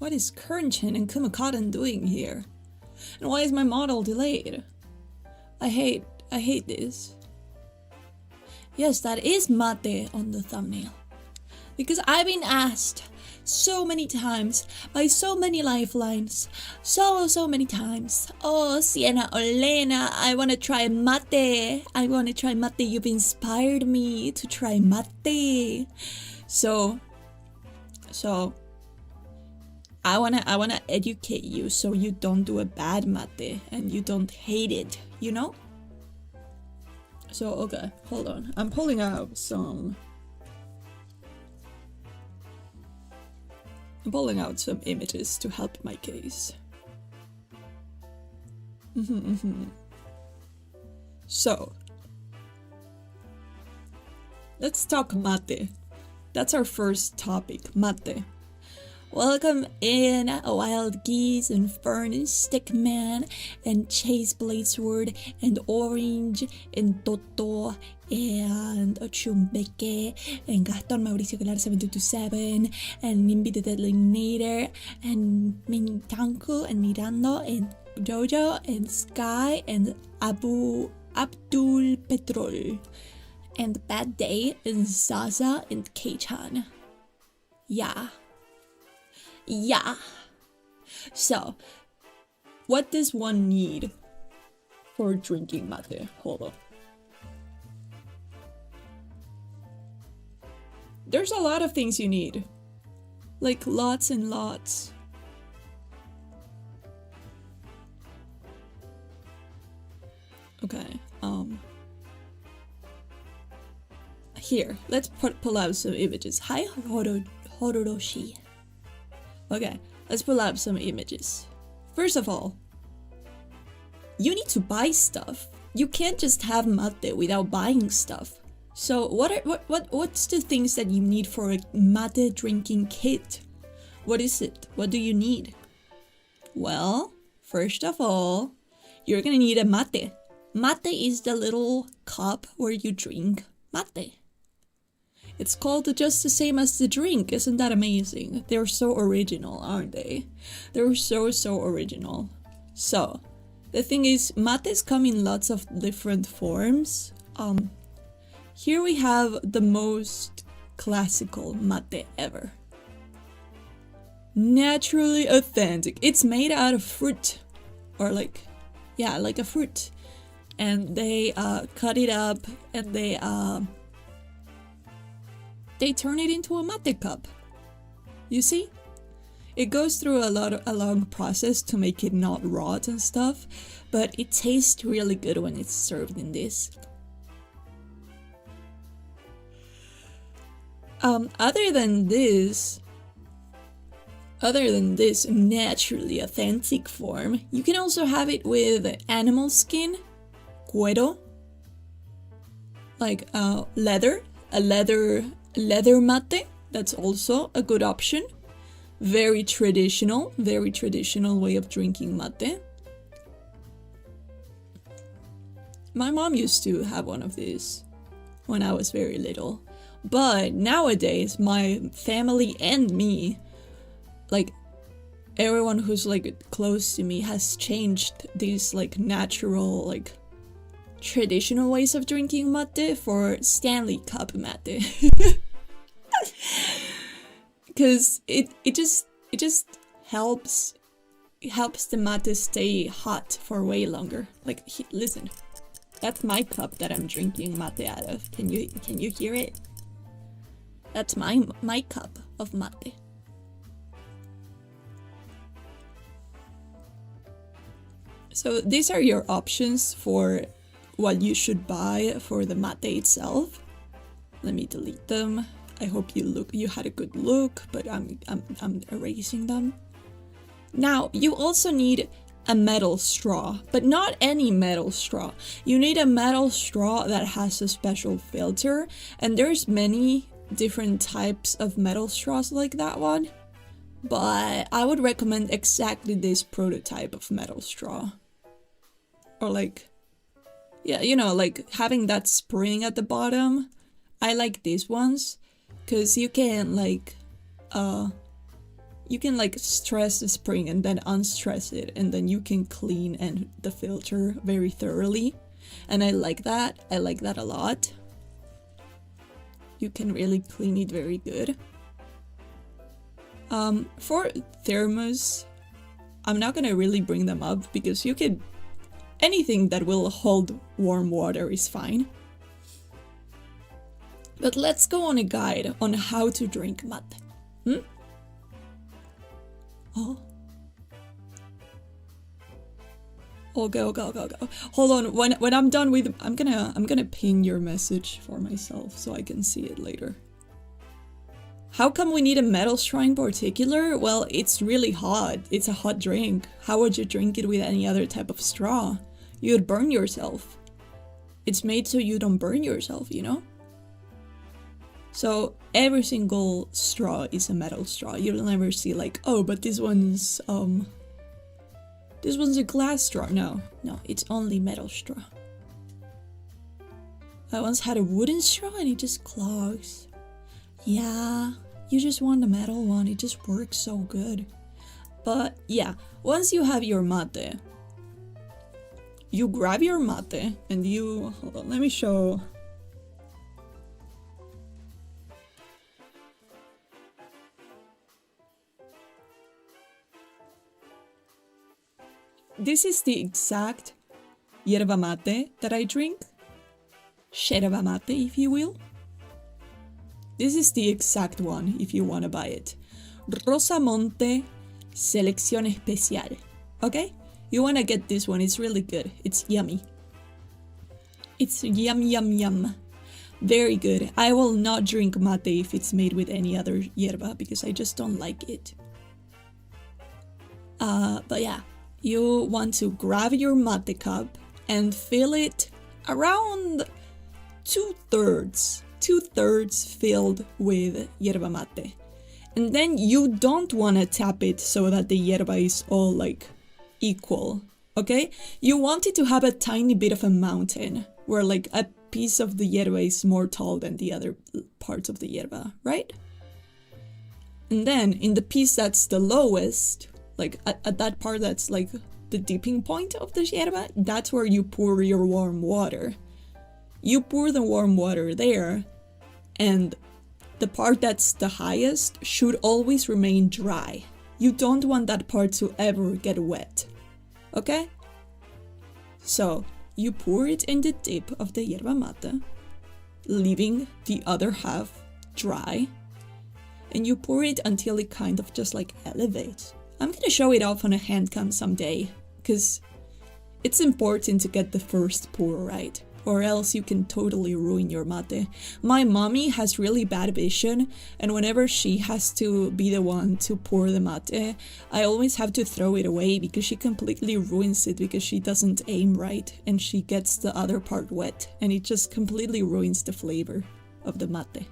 What is Kernchen and Kumu Cotton doing here? And why is my model delayed? I hate this. Yes, that is mate on the thumbnail. Because I've been asked so many times by so many lifelines, so many times. Oh, Siena, Olena, I want to try mate. I want to try mate. You've inspired me to try mate. So I wanna educate you so you don't do a bad mate and you don't hate it, you know? So okay, hold on. I'm pulling out some images to help my case. So let's talk mate. That's our first topic, mate. Welcome in, Wild Geese and Fern and Stickman and Chase Bladesword and Orange and Toto and Chumbeke and Gaston Mauricio Galar 7227 and Nimby the Deadly Nader and Mintanku and Mirando and Jojo and Sky and Abdul Petrol and Bad Day and Zaza and K-chan. Yeah. So, what does one need for drinking mate? Hold on. There's a lot of things you need. Like lots and lots. Okay, here, let's pull out some images. Hi, Hororoshi. Okay, let's pull up some images. First of all, you need to buy stuff. You can't just have mate without buying stuff. So what's the things that you need for a mate drinking kit? What is it? What do you need? Well, first of all, you're gonna need a mate. Mate is the little cup where you drink mate. It's called just the same as the drink. Isn't that amazing? They're so original, aren't they? They're so original. So, the thing is, mates come in lots of different forms. Here we have the most classical mate ever. Naturally authentic. It's made out of fruit. Or like a fruit. And they cut it up and they turn it into a mate cup. You see? It goes through a long process to make it not rot and stuff, but it tastes really good when it's served in this. Other than this naturally authentic form, you can also have it with animal skin, cuero, like leather mate. That's also a good option. Very traditional way of drinking mate. My mom used to have one of these when I was very little. But nowadays, my family and me, like everyone who's like close to me, has changed these like natural, like traditional ways of drinking mate for Stanley Cup mate. Because it just helps the mate stay hot for way longer. Like, listen, that's my cup that I'm drinking mate out of. Can you hear it? That's my cup of mate. So these are your options for what you should buy for the mate itself. Let me delete them. I hope you had a good look, but I'm erasing them. Now, you also need a metal straw, but not any metal straw. You need a metal straw that has a special filter, and there's many different types of metal straws like that one, but I would recommend exactly this prototype of metal straw. Or like, yeah, you know, like having that spring at the bottom. I like these ones because you can like you can like stress the spring and then unstress it, and then you can clean and the filter very thoroughly. And I like that. I like that a lot. You can really clean it very good. For thermos, I'm not gonna really bring them up because you could, anything that will hold warm water is fine. But let's go on a guide on how to drink mate. Oh. Okay. Hold on. When I'm done with, I'm gonna pin your message for myself so I can see it later. How come we need a metal straw in particular? Well, it's really hot. It's a hot drink. How would you drink it with any other type of straw? You'd burn yourself. It's made so you don't burn yourself, you know? So every single straw is a metal straw. You'll never see like, oh, but this one's a glass straw. No, it's only metal straw. I once had a wooden straw and it just clogs. Yeah, you just want the metal one. It just works so good. But yeah, once you have your mate, you grab your mate and you, hold on, let me show. This is the exact yerba mate that I drink. Yerba mate, if you will. This is the exact one if you want to buy it. Rosamonte Selección Especial. Okay? You want to get this one. It's really good. It's yummy. It's yum. Very good. I will not drink mate if it's made with any other yerba because I just don't like it. But yeah. You want to grab your mate cup and fill it around 2/3 filled with yerba mate. And then you don't want to tap it so that the yerba is all like equal, okay? You want it to have a tiny bit of a mountain where like a piece of the yerba is more tall than the other parts of the yerba, right? And then in the piece that's the lowest, like at that part that's like the dipping point of the yerba, that's where you pour your warm water. You pour the warm water there, and the part that's the highest should always remain dry. You don't want that part to ever get wet, okay? So you pour it in the dip of the yerba mate, leaving the other half dry, and you pour it until it kind of just like elevates. I'm gonna show it off on a hand cam someday, because it's important to get the first pour right, or else you can totally ruin your mate. My mommy has really bad vision, and whenever she has to be the one to pour the mate, I always have to throw it away because she completely ruins it because she doesn't aim right, and she gets the other part wet, and it just completely ruins the flavor of the mate.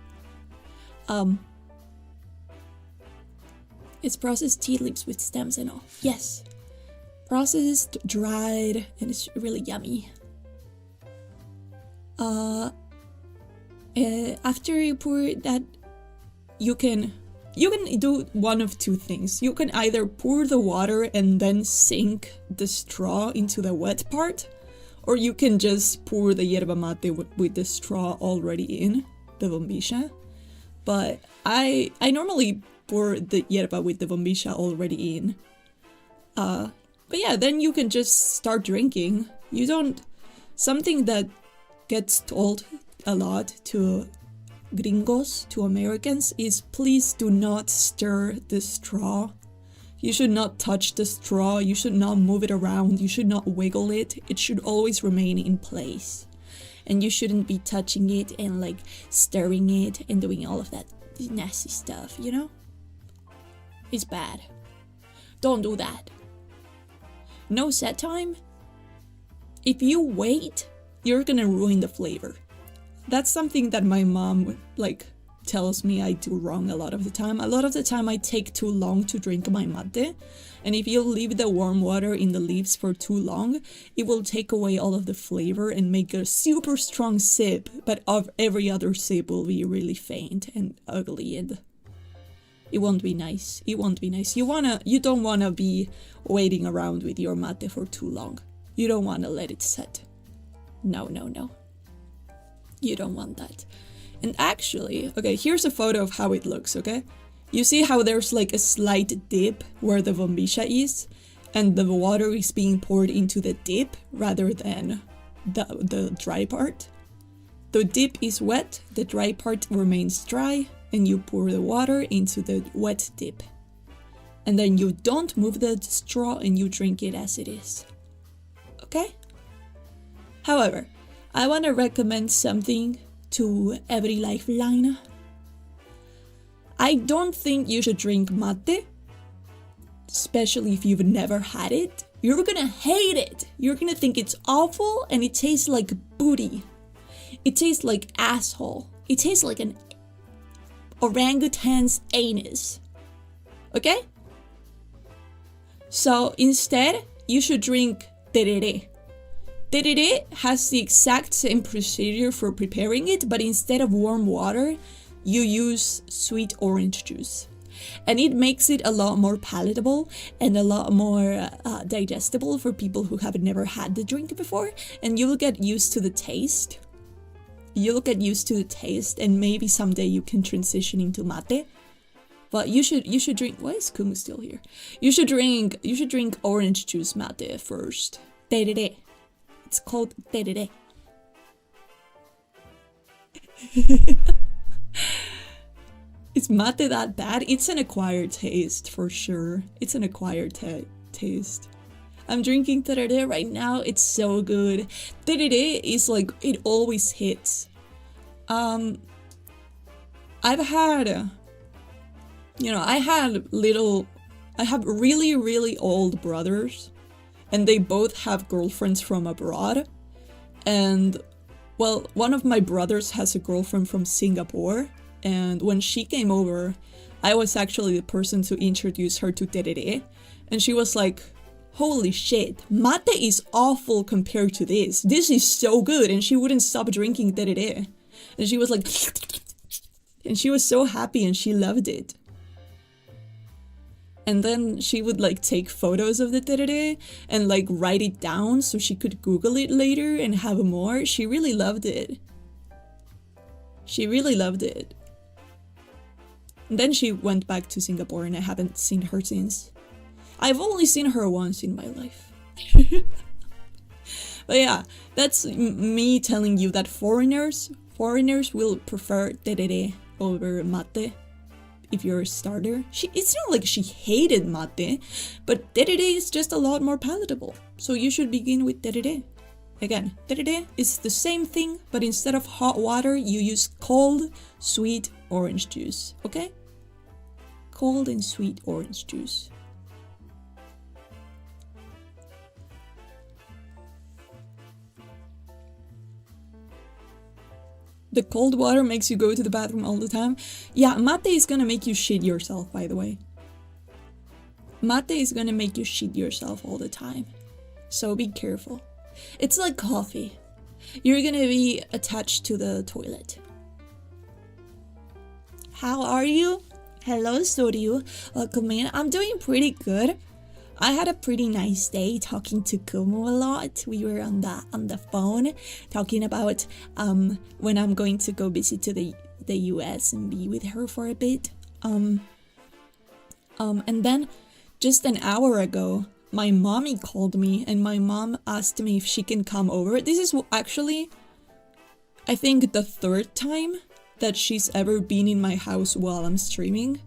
It's processed tea leaves with stems and all. Yes. Processed, dried, and it's really yummy. After you pour that, you can do one of two things. You can either pour the water and then sink the straw into the wet part, or you can just pour the yerba mate with the straw already in the bombilla. But I normally pour the yerba with the bombilla already in. But yeah, then you can just start drinking. Something that gets told a lot to gringos, to Americans, is please do not stir the straw. You should not touch the straw, you should not move it around, you should not wiggle it. It should always remain in place. And you shouldn't be touching it and like stirring it and doing all of that nasty stuff, you know? It's bad. Don't do that. No set time. If you wait, you're gonna ruin the flavor. That's something that my mom tells me I do wrong a lot of the time. A lot of the time I take too long to drink my mate, and if you leave the warm water in the leaves for too long, it will take away all of the flavor and make a super strong sip, but of every other sip will be really faint and ugly, and It won't be nice. It won't be nice. You don't wanna be waiting around with your mate for too long. You don't wanna let it set. No. You don't want that. And actually, okay, here's a photo of how it looks, okay? You see how there's like a slight dip where the bombilla is, and the water is being poured into the dip rather than the dry part? The dip is wet, the dry part remains dry, and you pour the water into the wet dip. And then you don't move the straw and you drink it as it is. Okay? However, I want to recommend something to every lifeline. I don't think you should drink mate, especially if you've never had it. You're gonna hate it. You're gonna think it's awful and it tastes like booty. It tastes like asshole. It tastes like an orangutan's anus. Okay? So instead, you should drink terere. Terere has the exact same procedure for preparing it, but instead of warm water, you use sweet orange juice. And it makes it a lot more palatable and a lot more digestible for people who have never had the drink before. And you'll get used to the taste. You'll get used to the taste, and maybe someday you can transition into mate. But you should drink. Why is Kumu still here? You should drink orange juice mate first. Terere. It's called terere. Is mate that bad? It's an acquired taste for sure. It's an acquired taste. I'm drinking terere right now. It's so good. Terere is like, it always hits. I have really, really old brothers, and they both have girlfriends from abroad. And, well, one of my brothers has a girlfriend from Singapore, and when she came over, I was actually the person to introduce her to terere, and she was like, holy shit, mate is awful compared to this. This is so good, and she wouldn't stop drinking terere. And she was like, and she was so happy and she loved it. And then she would like take photos of the terere and like write it down so she could Google it later and have more. She really loved it. She really loved it. And then she went back to Singapore and I haven't seen her since. I've only seen her once in my life. But yeah, that's me telling you that foreigners will prefer terere over mate. If you're a starter, it's not like she hated mate, but terere is just a lot more palatable. So you should begin with terere. Again, terere is the same thing, but instead of hot water, you use cold, sweet orange juice, okay? Cold and sweet orange juice. The cold water makes you go to the bathroom all the time. Yeah, mate is gonna make you shit yourself, by the way. Mate is gonna make you shit yourself all the time. So be careful. It's like coffee. You're gonna be attached to the toilet. How are you? Hello, studio. Welcome in. I'm doing pretty good. I had a pretty nice day talking to Kumu a lot. We were on the phone talking about when I'm going to go visit to the US and be with her for a bit. And then just an hour ago, my mommy called me and my mom asked me if she can come over. This is actually, I think, the third time that she's ever been in my house while I'm streaming.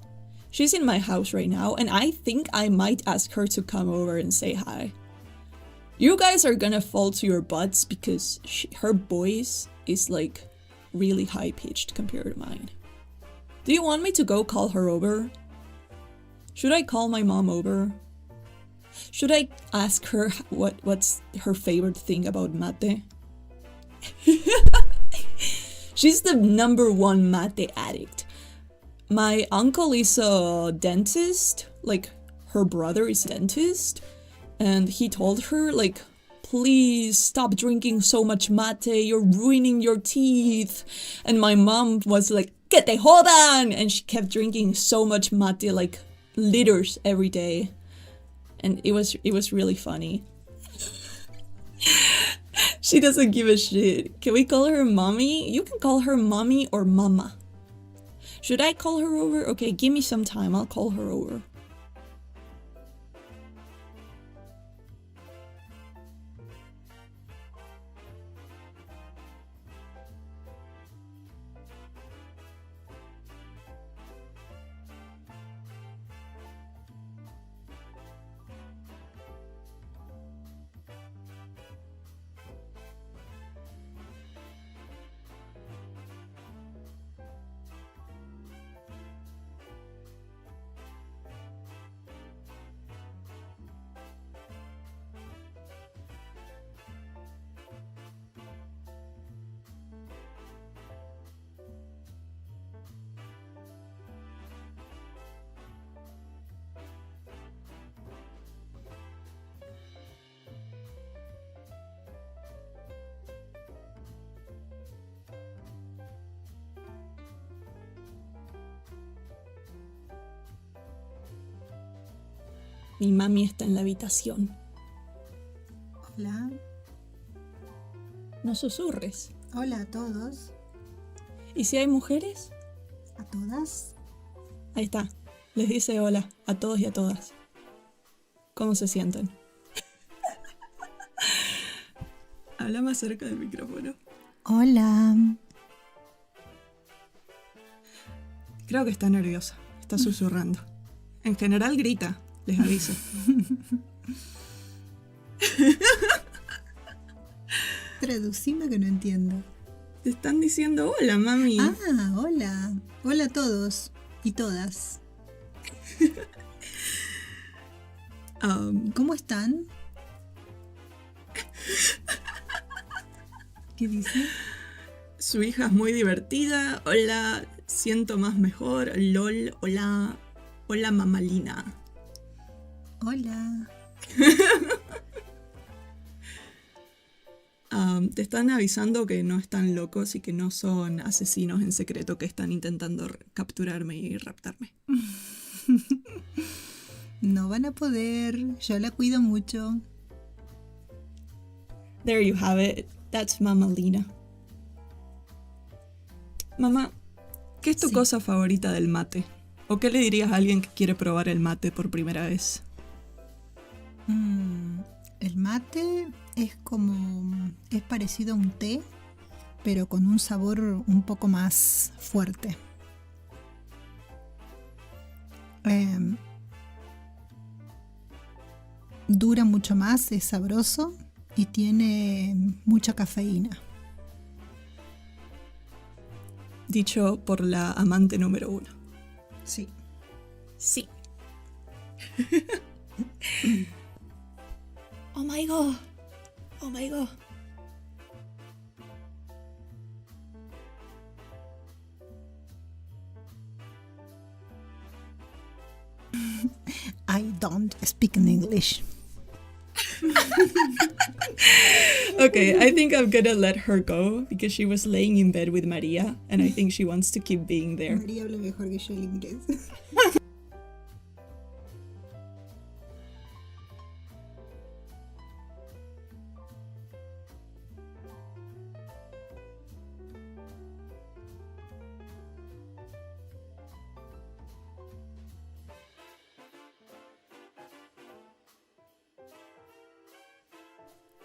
She's in my house right now, and I think I might ask her to come over and say hi. You guys are gonna fall to your butts because her voice is like really high-pitched compared to mine. Do you want me to go call her over? Should I call my mom over? Should I ask her what's her favorite thing about mate? She's the #1 mate addict. My uncle is a dentist, like her brother is a dentist, and he told her like, please stop drinking so much mate, you're ruining your teeth. And my mom was like, que te jodan! And she kept drinking so much mate, like liters every day. And it was really funny. She doesn't give a shit. Can we call her mommy? You can call her mommy or mama. Should I call her over? Okay, give me some time. I'll call her over. Mi mami está en la habitación. Hola. No susurres. Hola a todos. ¿Y si hay mujeres? ¿A todas? Ahí está. Les dice hola a todos y a todas. ¿Cómo se sienten? Habla más cerca del micrófono. Hola. Creo que está nerviosa. Está susurrando. En general grita. Les aviso. Traducime que no entiendo. Te están diciendo hola, mami. Ah, hola. Hola a todos y todas. ¿Cómo están? ¿Qué dice? Su hija es muy divertida. Hola, siento más mejor. LOL, hola. Hola, mamá Lina. Hola. Te están avisando que no están locos y que no son asesinos en secreto que están intentando capturarme y raptarme. No van a poder. Yo la cuido mucho. There you have it. That's Mama Lina. Mamá, ¿qué es tu cosa favorita del mate? ¿O qué le dirías a alguien que quiere probar el mate por primera vez? El mate es parecido a un té, pero con un sabor un poco más fuerte. Dura mucho más, es sabroso y tiene mucha cafeína. Dicho por la amante número 1. Sí. Sí. Oh my god. Oh my god. I don't speak in English. Okay, I think I'm gonna let her go because she was laying in bed with Maria and I think she wants to keep being there. María habla mejor que yo el inglés.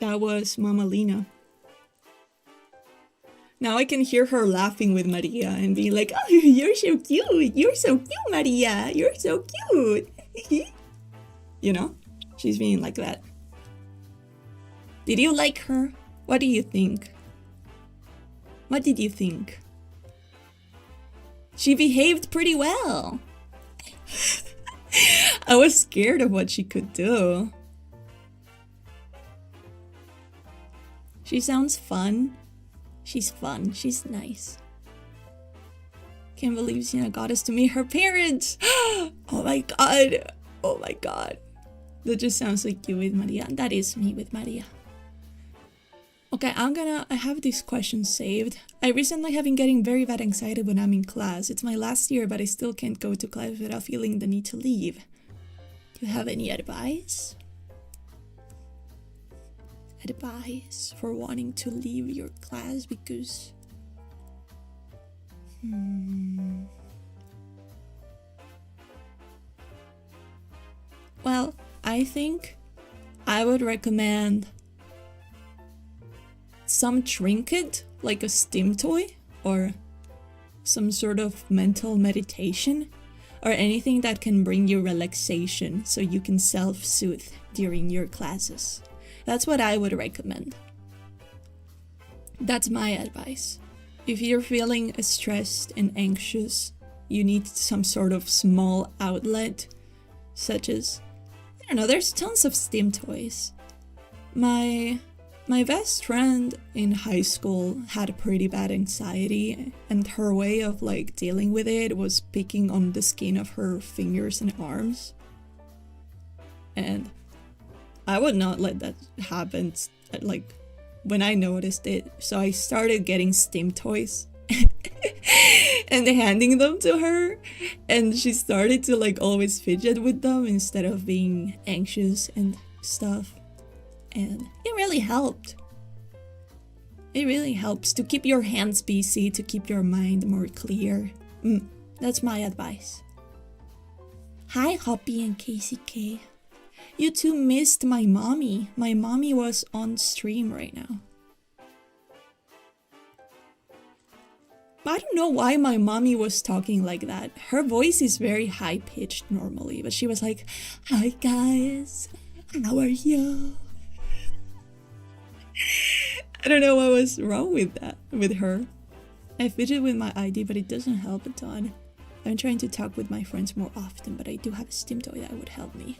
That was Mama Lina. Now I can hear her laughing with Maria and being like, oh, you're so cute. You're so cute, Maria. You're so cute. You know, she's being like that. Did you like her? What do you think? What did you think? She behaved pretty well. I was scared of what she could do. She sounds fun. She's fun. She's nice. Can't believe Siena got us to meet her parents. Oh my god. Oh my god. That just sounds like you with Maria. That is me with Maria. Okay, I have this question saved. I recently have been getting very bad anxiety when I'm in class. It's my last year, but I still can't go to class without feeling the need to leave. Do you have any advice? Advice for wanting to leave your class because... Well, I think I would recommend some trinket, like a STEM toy, or some sort of mental meditation, or anything that can bring you relaxation so you can self-soothe during your classes. That's what I would recommend. That's my advice. If you're feeling stressed and anxious, you need some sort of small outlet, such as, I don't know, there's tons of STEM toys. My best friend in high school had pretty bad anxiety, and her way of like dealing with it was picking on the skin of her fingers and arms. And I would not let that happen, like, when I noticed it. So I started getting STEM toys and handing them to her, and she started to like always fidget with them instead of being anxious and stuff. And it really helped. It really helps to keep your hands busy, to keep your mind more clear. That's my advice. Hi, Hoppy and Casey K. You two missed my mommy. My mommy was on stream right now. I don't know why my mommy was talking like that. Her voice is very high-pitched normally, but she was like, "Hi guys, how are you?" I don't know what was wrong with that, with her. I fidget with my ID, but it doesn't help a ton. I'm trying to talk with my friends more often, but I do have a STEM toy that would help me.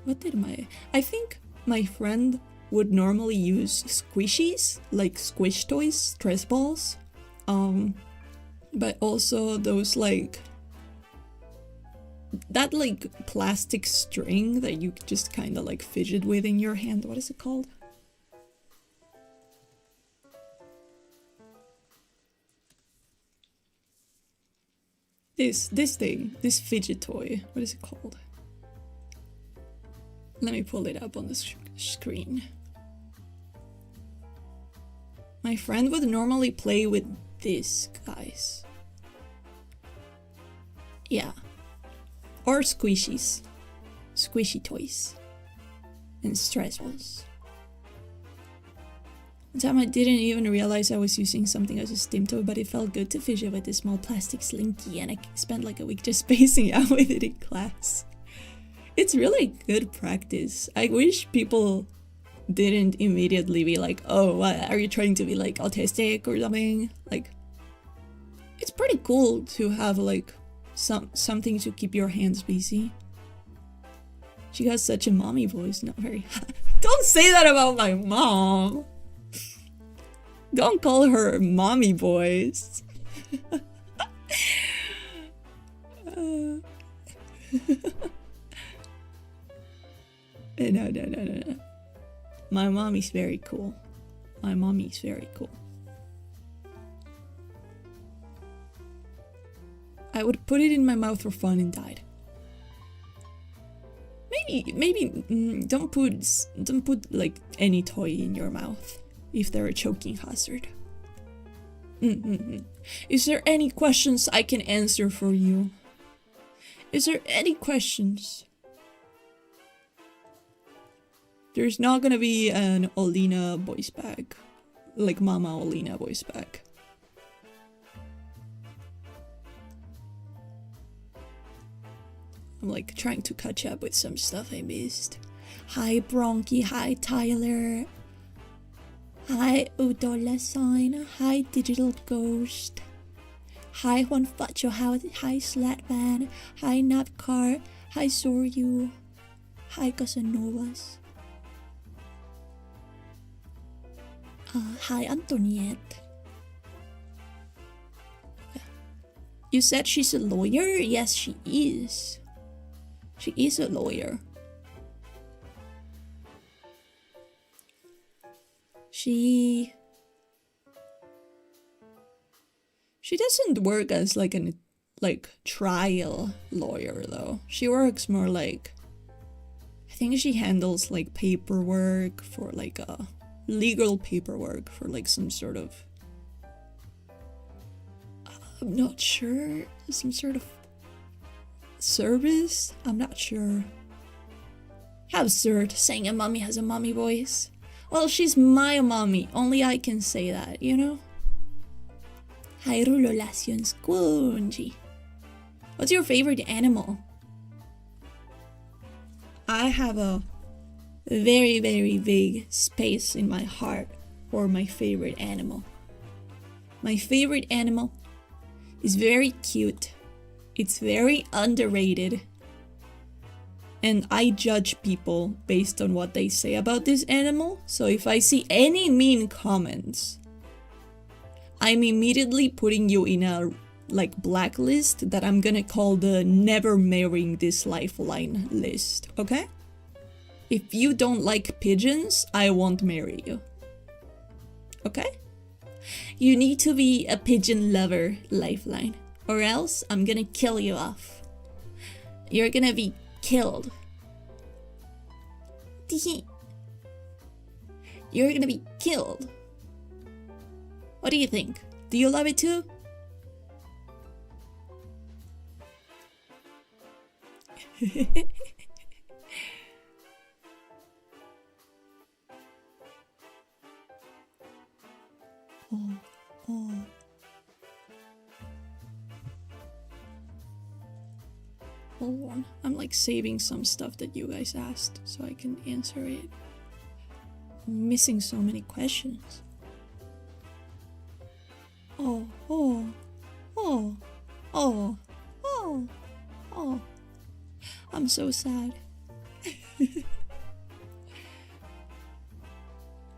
What did I think my friend would normally use squishies, like squish toys, stress balls. But also those like, that like plastic string that you just kind of like fidget with in your hand. What is it called? This thing, this fidget toy. What is it called? Let me pull it up on the screen. My friend would normally play with this, guys. Yeah. Or squishies. Squishy toys. And stress balls. One time I didn't even realize I was using something as a STEM toy, but it felt good to fidget with this small plastic slinky, and I spent like a week just spacing out with it in class. It's really good practice. I wish people didn't immediately be like, "Oh, what, are you trying to be like autistic or something?" Like, it's pretty cool to have like something to keep your hands busy. She has such a mommy voice, not very. Don't say that about my mom. Don't call her mommy voice. No. My mommy's very cool. My mommy's very cool. I would put it in my mouth for fun and died. Maybe don't put like any toy in your mouth if they're a choking hazard. Is there any questions I can answer for you? Is there any questions? There's not gonna be an Olena voice pack, like Mama Olena voice pack. I'm like trying to catch up with some stuff I missed. Hi Bronky, hi Tyler. Hi Udola Sign, hi Digital Ghost. Hi Juan Facho, hi Slatman, hi Navcar, hi Soryu, hi Casanovas. Hi Antoniette. You said she's a lawyer? Yes, she is. She is a lawyer. She doesn't work as like an trial lawyer though. She works more like, I think she handles like paperwork for like legal paperwork for like some sort of, I'm not sure, some sort of service? I'm not sure. How absurd, saying a mommy has a mommy voice. Well, she's my mommy, only I can say that, you know? Hyrulolacion squungy. What's your favorite animal? I have a very, very big space in my heart for my favorite animal. My favorite animal is very cute. It's very underrated. And I judge people based on what they say about this animal. So if I see any mean comments, I'm immediately putting you in a like blacklist that I'm gonna call the never marrying this lifeline list, okay? If you don't like pigeons, I won't marry you. Okay? You need to be a pigeon lover lifeline, or else I'm gonna kill you off. You're gonna be killed. You're gonna be killed. What do you think? Do you love it too? Oh. Hold on. I'm like saving some stuff that you guys asked so I can answer it. I'm missing so many questions. Oh. I'm so sad.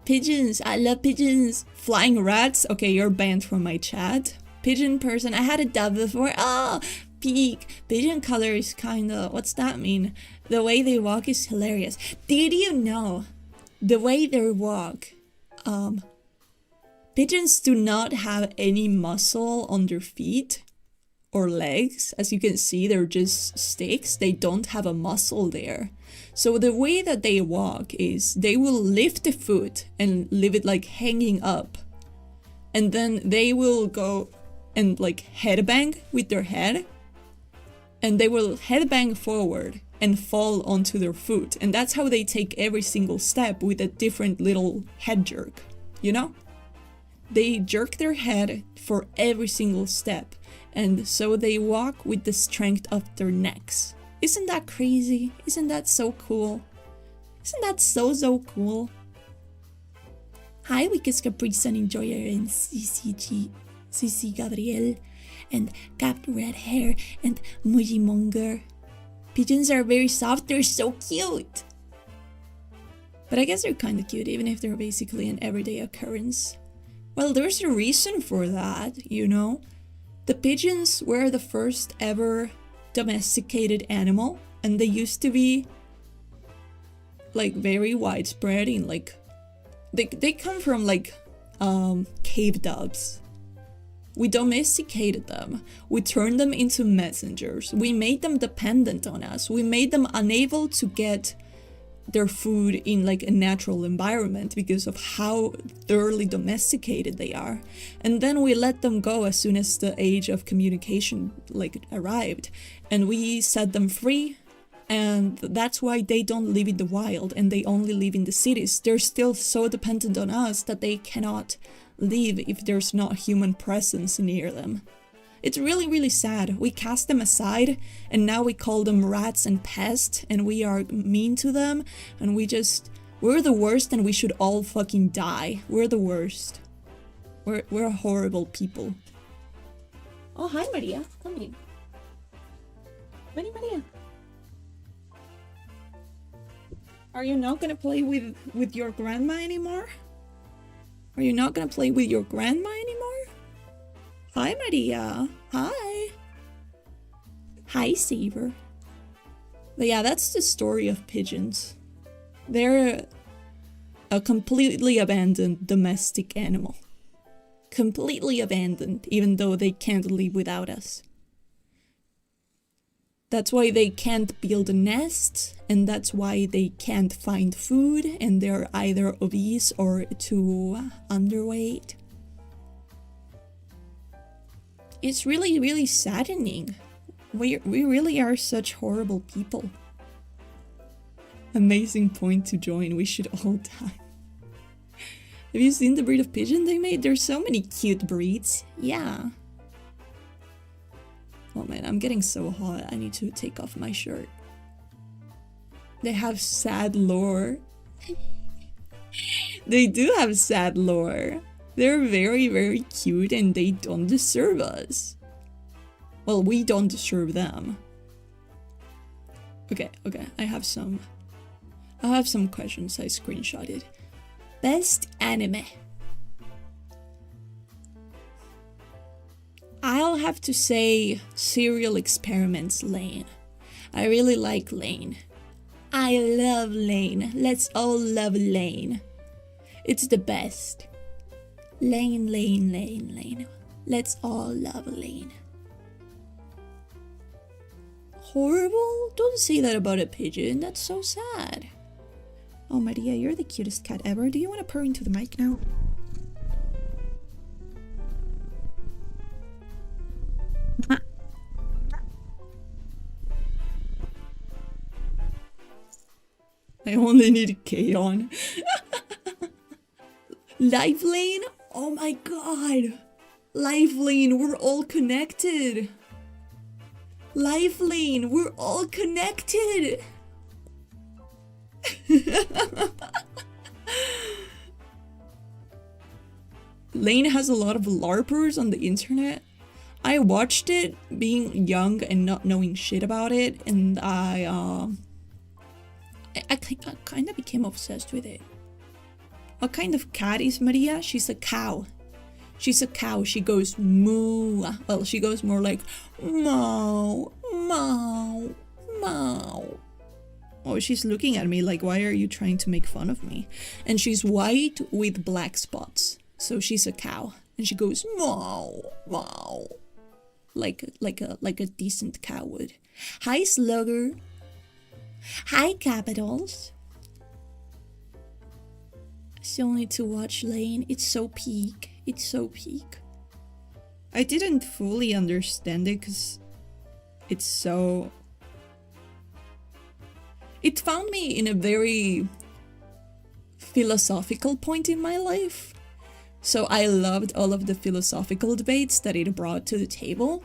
Pigeons, I love pigeons. Flying rats, okay, you're banned from my chat. Pigeon person, I had a dub before. Oh, peak. Pigeon color is kinda, what's that mean? The way they walk is hilarious. Did you know the way they walk, pigeons do not have any muscle on their feet or legs. As you can see, they're just sticks. They don't have a muscle there. So the way that they walk is they will lift the foot and leave it like hanging up. And then they will go and like headbang with their head. And they will headbang forward and fall onto their foot. And that's how they take every single step, with a different little head jerk, you know? They jerk their head for every single step. And so they walk with the strength of their necks. Isn't that crazy? Isn't that so cool? Isn't that so cool? Hi, Wicked's Caprice and Enjoyer and CC Gabriel and Capped Red Hair and Mujimonger. Pigeons are very soft, they're so cute. But I guess they're kinda cute even if they're basically an everyday occurrence. Well, there's a reason for that, you know? The pigeons were the first ever domesticated animal, and they used to be like very widespread in like they come from like cave doves. We domesticated them. We turned them into messengers. We made them dependent on us. We made them unable to get their food in like a natural environment because of how thoroughly domesticated they are. And then we let them go as soon as the age of communication like arrived, and we set them free. And that's why they don't live in the wild and they only live in the cities. They're still so dependent on us that they cannot live if there's not human presence near them. It's really, really sad. We cast them aside and now we call them rats and pests and we are mean to them and we're the worst and we should all fucking die. We're the worst. We're horrible people. Oh, hi Maria. Come in. Maria. Are you not gonna play with your grandma anymore? Are you not gonna play with your grandma anymore? Hi, Maria. Hi. Hi, Saber. But yeah, that's the story of pigeons. They're A completely abandoned domestic animal. Completely abandoned, even though they can't live without us. That's why they can't build a nest, and that's why they can't find food, and they're either obese or too underweight. It's really, really saddening. We really are such horrible people. Amazing point to join, we should all die. Have you seen the breed of pigeon they made? There's so many cute breeds. Yeah. Oh man, I'm getting so hot. I need to take off my shirt. They have sad lore. They do have sad lore. They're very, very cute and they don't deserve us. Well, we don't deserve them. Okay, I have some questions I screenshotted. Best anime. I'll have to say Serial Experiments Lain. I really like Lain. I love Lain. Let's all love Lain. It's the best. Lain. Let's all love Lain. Horrible? Don't say that about a pigeon. That's so sad. Oh, Maria, you're the cutest cat ever. Do you want to purr into the mic now? I only need a K on. Lifeline? Oh my god. Lifeline, we're all connected. Lifeline, we're all connected. Lain has a lot of LARPers on the internet. I watched it being young and not knowing shit about it, and I kind of became obsessed with it. What kind of cat is Maria? She's a cow. She's a cow. She goes moo. Well, she goes more like meow, meow, meow. Oh, she's looking at me like, why are you trying to make fun of me? And she's white with black spots. So she's a cow. And she goes meow, meow. Like a decent cow would. Hi, Slugger. Hi, Capitals. I still need to watch Lain. It's so peak. It's so peak. I didn't fully understand it because it's so... It found me in a very philosophical point in my life. So I loved all of the philosophical debates that it brought to the table.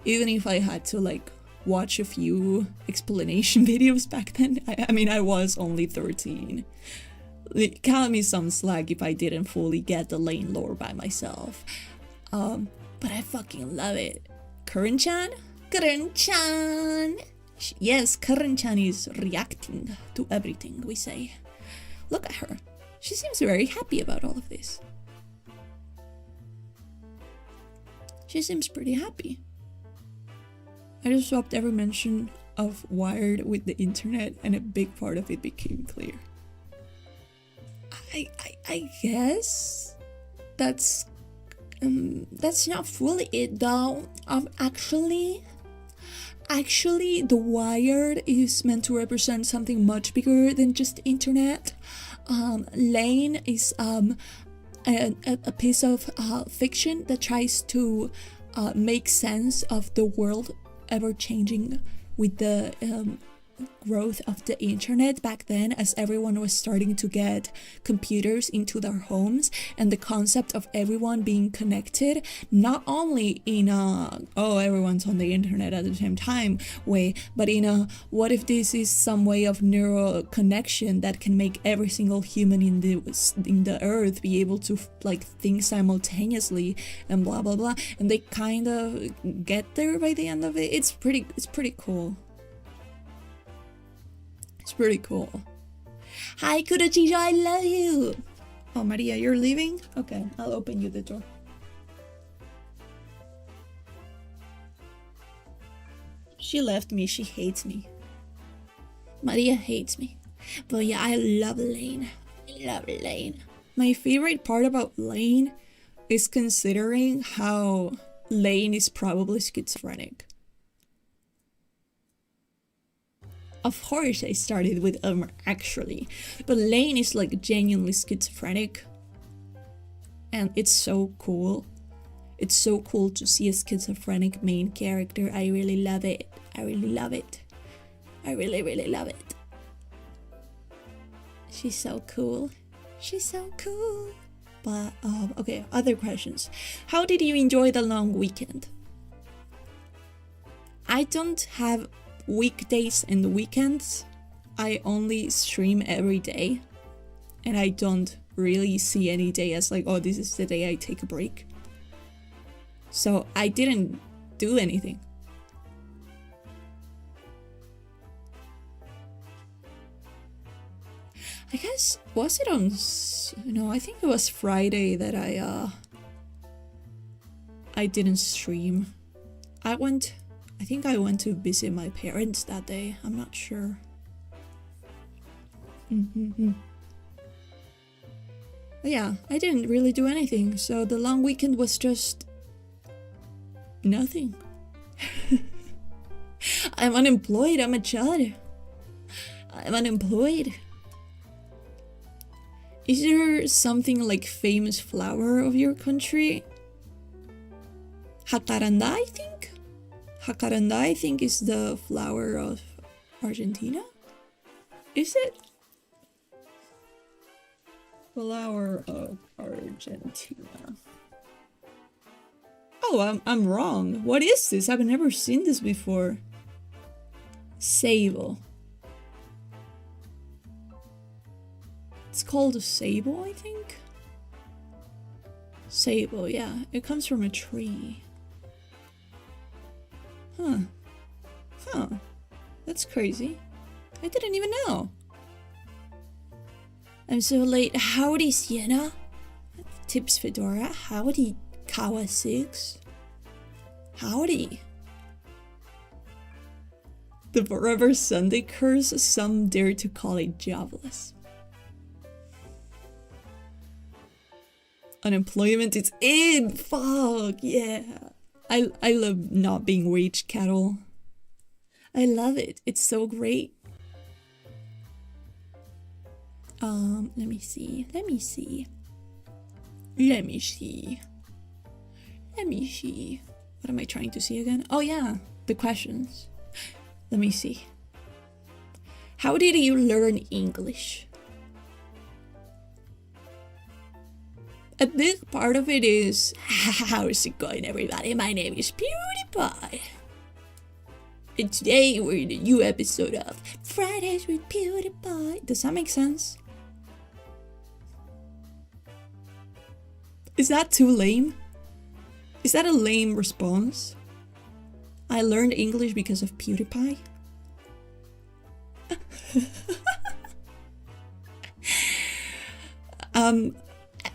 Even if I had to like watch a few explanation videos back then. I mean, I was only 13. Cut me some slack if I didn't fully get the Lain lore by myself. But I fucking love it. Curren-chan? Curren-chan! Yes, Curren-chan is reacting to everything we say. Look at her. She seems very happy about all of this. She seems pretty happy. I just swapped every mention of Wired with the internet and a big part of it became clear. I guess that's not fully it though. Actually, the Wired is meant to represent something much bigger than just internet. Lain is a piece of fiction that tries to make sense of the world ever changing with the growth of the internet back then, as everyone was starting to get computers into their homes, and the concept of everyone being connected, not only in a everyone's on the internet at the same time way, but in a what if this is some way of neural connection that can make every single human in the earth be able to like think simultaneously and blah blah blah, and they kind of get there by the end of it. It's pretty cool. It's pretty cool. Hi, Kurochijo, I love you! Oh, Maria, you're leaving? Okay, I'll open you the door. She left me, she hates me. Maria hates me. But yeah, I love Lain. I love Lain. My favorite part about Lain is considering how Lain is probably schizophrenic. Of course I started with Elmer actually, but Lain is like genuinely schizophrenic. And it's so cool. It's so cool to see a schizophrenic main character. I really love it. I really love it. I really, really love it. She's so cool. She's so cool. But, okay, other questions. How did you enjoy the long weekend? I don't have weekdays and weekends. I only stream every day. And I don't really see any day as like, oh, this is the day I take a break. So I didn't do anything. I guess, was it on, no, I think it was Friday that I didn't stream. I think I went to visit my parents that day, I'm not sure. But yeah, I didn't really do anything, so the long weekend was just nothing. I'm unemployed, I'm a child. I'm unemployed. Is there something like famous flower of your country? Jacaranda, I think? Jacaranda, I think, is the flower of Argentina? Is it? Flower of Argentina. Oh, I'm wrong. What is this? I've never seen this before. Sable. It's called a sable, I think? Sable, yeah. It comes from a tree. Huh. Huh. That's crazy. I didn't even know. I'm so late. Howdy, Siena. Tips Fedora. Howdy, Kawa6. Howdy. The Forever Sunday curse, some dare to call it jobless. Unemployment is in! Fuck, yeah. I love not being wage cattle. I love it. It's so great. Let me see. What am I trying to see again? Oh yeah, the questions. Let me see. How did you learn English? A big part of it is, how's it going, everybody? My name is PewDiePie. And today we're in a new episode of Fridays with PewDiePie. Does that make sense? Is that too lame? Is that a lame response? I learned English because of PewDiePie?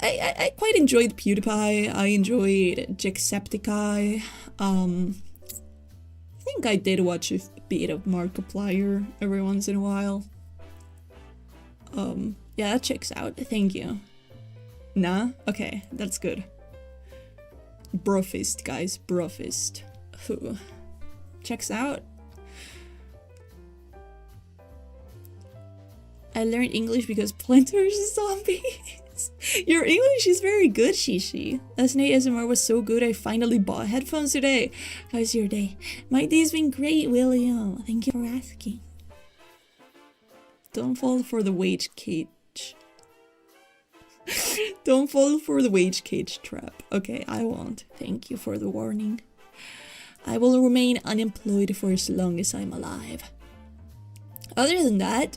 I quite enjoyed PewDiePie. I enjoyed Jacksepticeye. I think I did watch a bit of Markiplier every once in a while. Yeah, that checks out. Thank you. Nah? Okay, that's good. Brofist, guys. Brofist. Who? Checks out. I learned English because Planters Zombies. Your English is very good, Shishi. Last night ASMR was so good I finally bought headphones today. How's your day? My day's been great, William. Thank you for asking. Don't fall for the wage cage. Don't fall for the wage cage trap. Okay, I won't. Thank you for the warning. I will remain unemployed for as long as I'm alive. Other than that,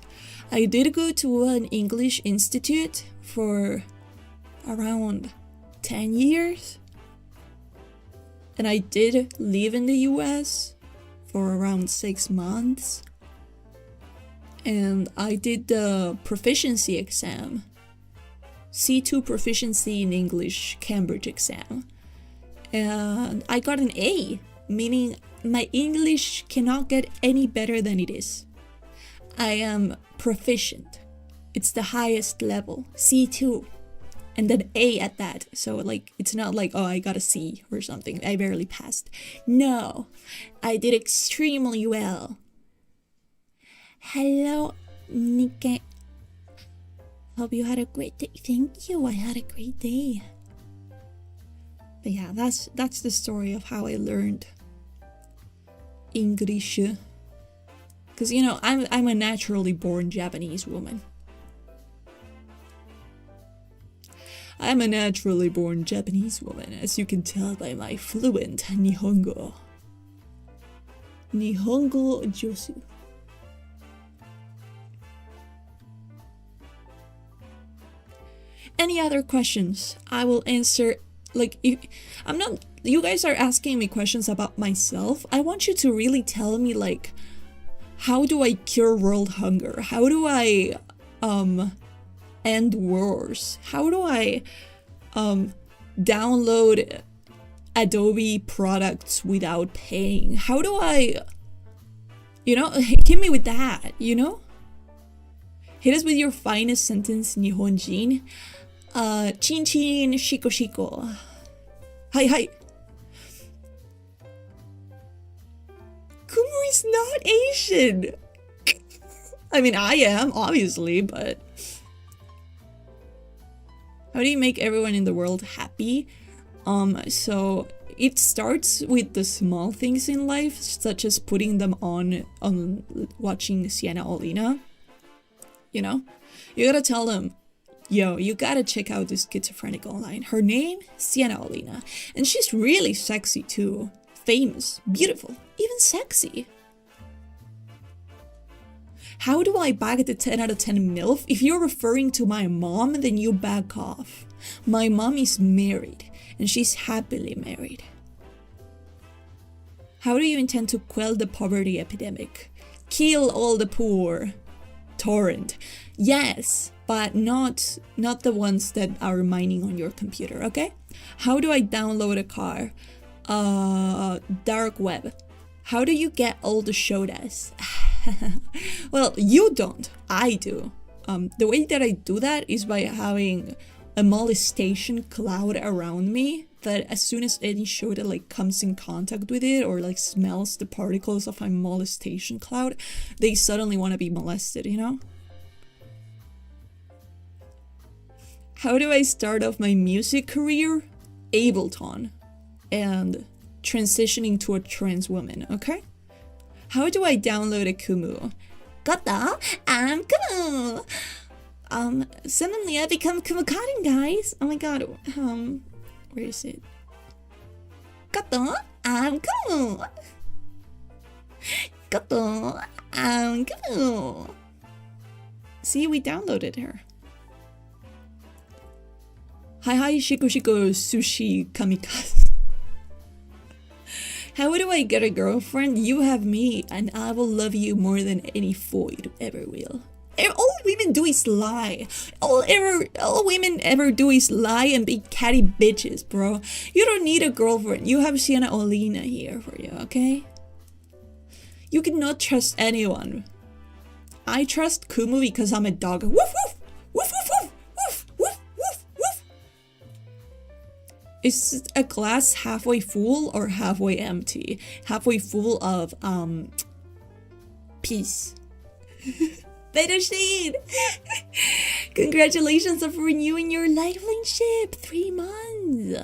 I did go to an English institute for around 10 years. And I did live in the US for around 6 months. And I did the proficiency exam. C2 proficiency in English Cambridge exam. And I got an A, meaning my English cannot get any better than it is. I am proficient. It's the highest level, C2. And then A at that. So like, it's not like, oh, I got a C or something. I barely passed. No, I did extremely well. Hello, Nikke. Hope you had a great day. Thank you, I had a great day. But yeah, that's the story of how I learned English. Because, you know, I'm a naturally born Japanese woman. I'm a naturally born Japanese woman, as you can tell by my fluent Nihongo. Nihongo Josu. Any other questions? I will answer. Like, if I'm not, you guys are asking me questions about myself. I want you to really tell me, like, how do I cure world hunger? How do I end wars? How do I download Adobe products without paying? How do I, you know, hit me with that, you know? Hit us with your finest sentence, Nihonjin. Chin chin, shiko shiko. Hi hi. Kumu is not Asian. I mean, I am, obviously, but... How do you make everyone in the world happy? So it starts with the small things in life, such as putting them on watching Siena Olena. You know? You gotta tell them, yo, you gotta check out this schizophrenic online. Her name, Siena Olena. And she's really sexy too. Famous, beautiful, even sexy. How do I back the 10 out of 10 MILF? If you're referring to my mom, then you back off. My mom is married, and she's happily married. How do you intend to quell the poverty epidemic? Kill all the poor. Torrent. Yes, but not the ones that are mining on your computer, okay? How do I download a car? Dark web. How do you get all the shodas? Well, you don't. I do. The way that I do that is by having a molestation cloud around me that as soon as any shoda like comes in contact with it or like smells the particles of my molestation cloud, they suddenly want to be molested, you know? How do I start off my music career? Ableton. And transitioning to a trans woman, okay? How do I download a Kumu? Kata, I'm Kumu! Suddenly I become Kumu Cotton, guys! Oh my god, where is it? Kata, I'm Kumu! Kata, I'm Kumu! See, we downloaded her. Hi hi, shiko shiko, sushi kamikaze. How do I get a girlfriend? You have me, and I will love you more than any void ever will. All women do is lie. All women ever do is lie and be catty bitches, bro. You don't need a girlfriend. You have Siena Olena here for you, okay? You cannot trust anyone. I trust Kumu because I'm a dog. Woof woof! Woof woof woof! Woof woof woof woof! Is a glass halfway full or halfway empty? Halfway full of, peace. Better shade! Congratulations on renewing your lifeline ship! 3 months!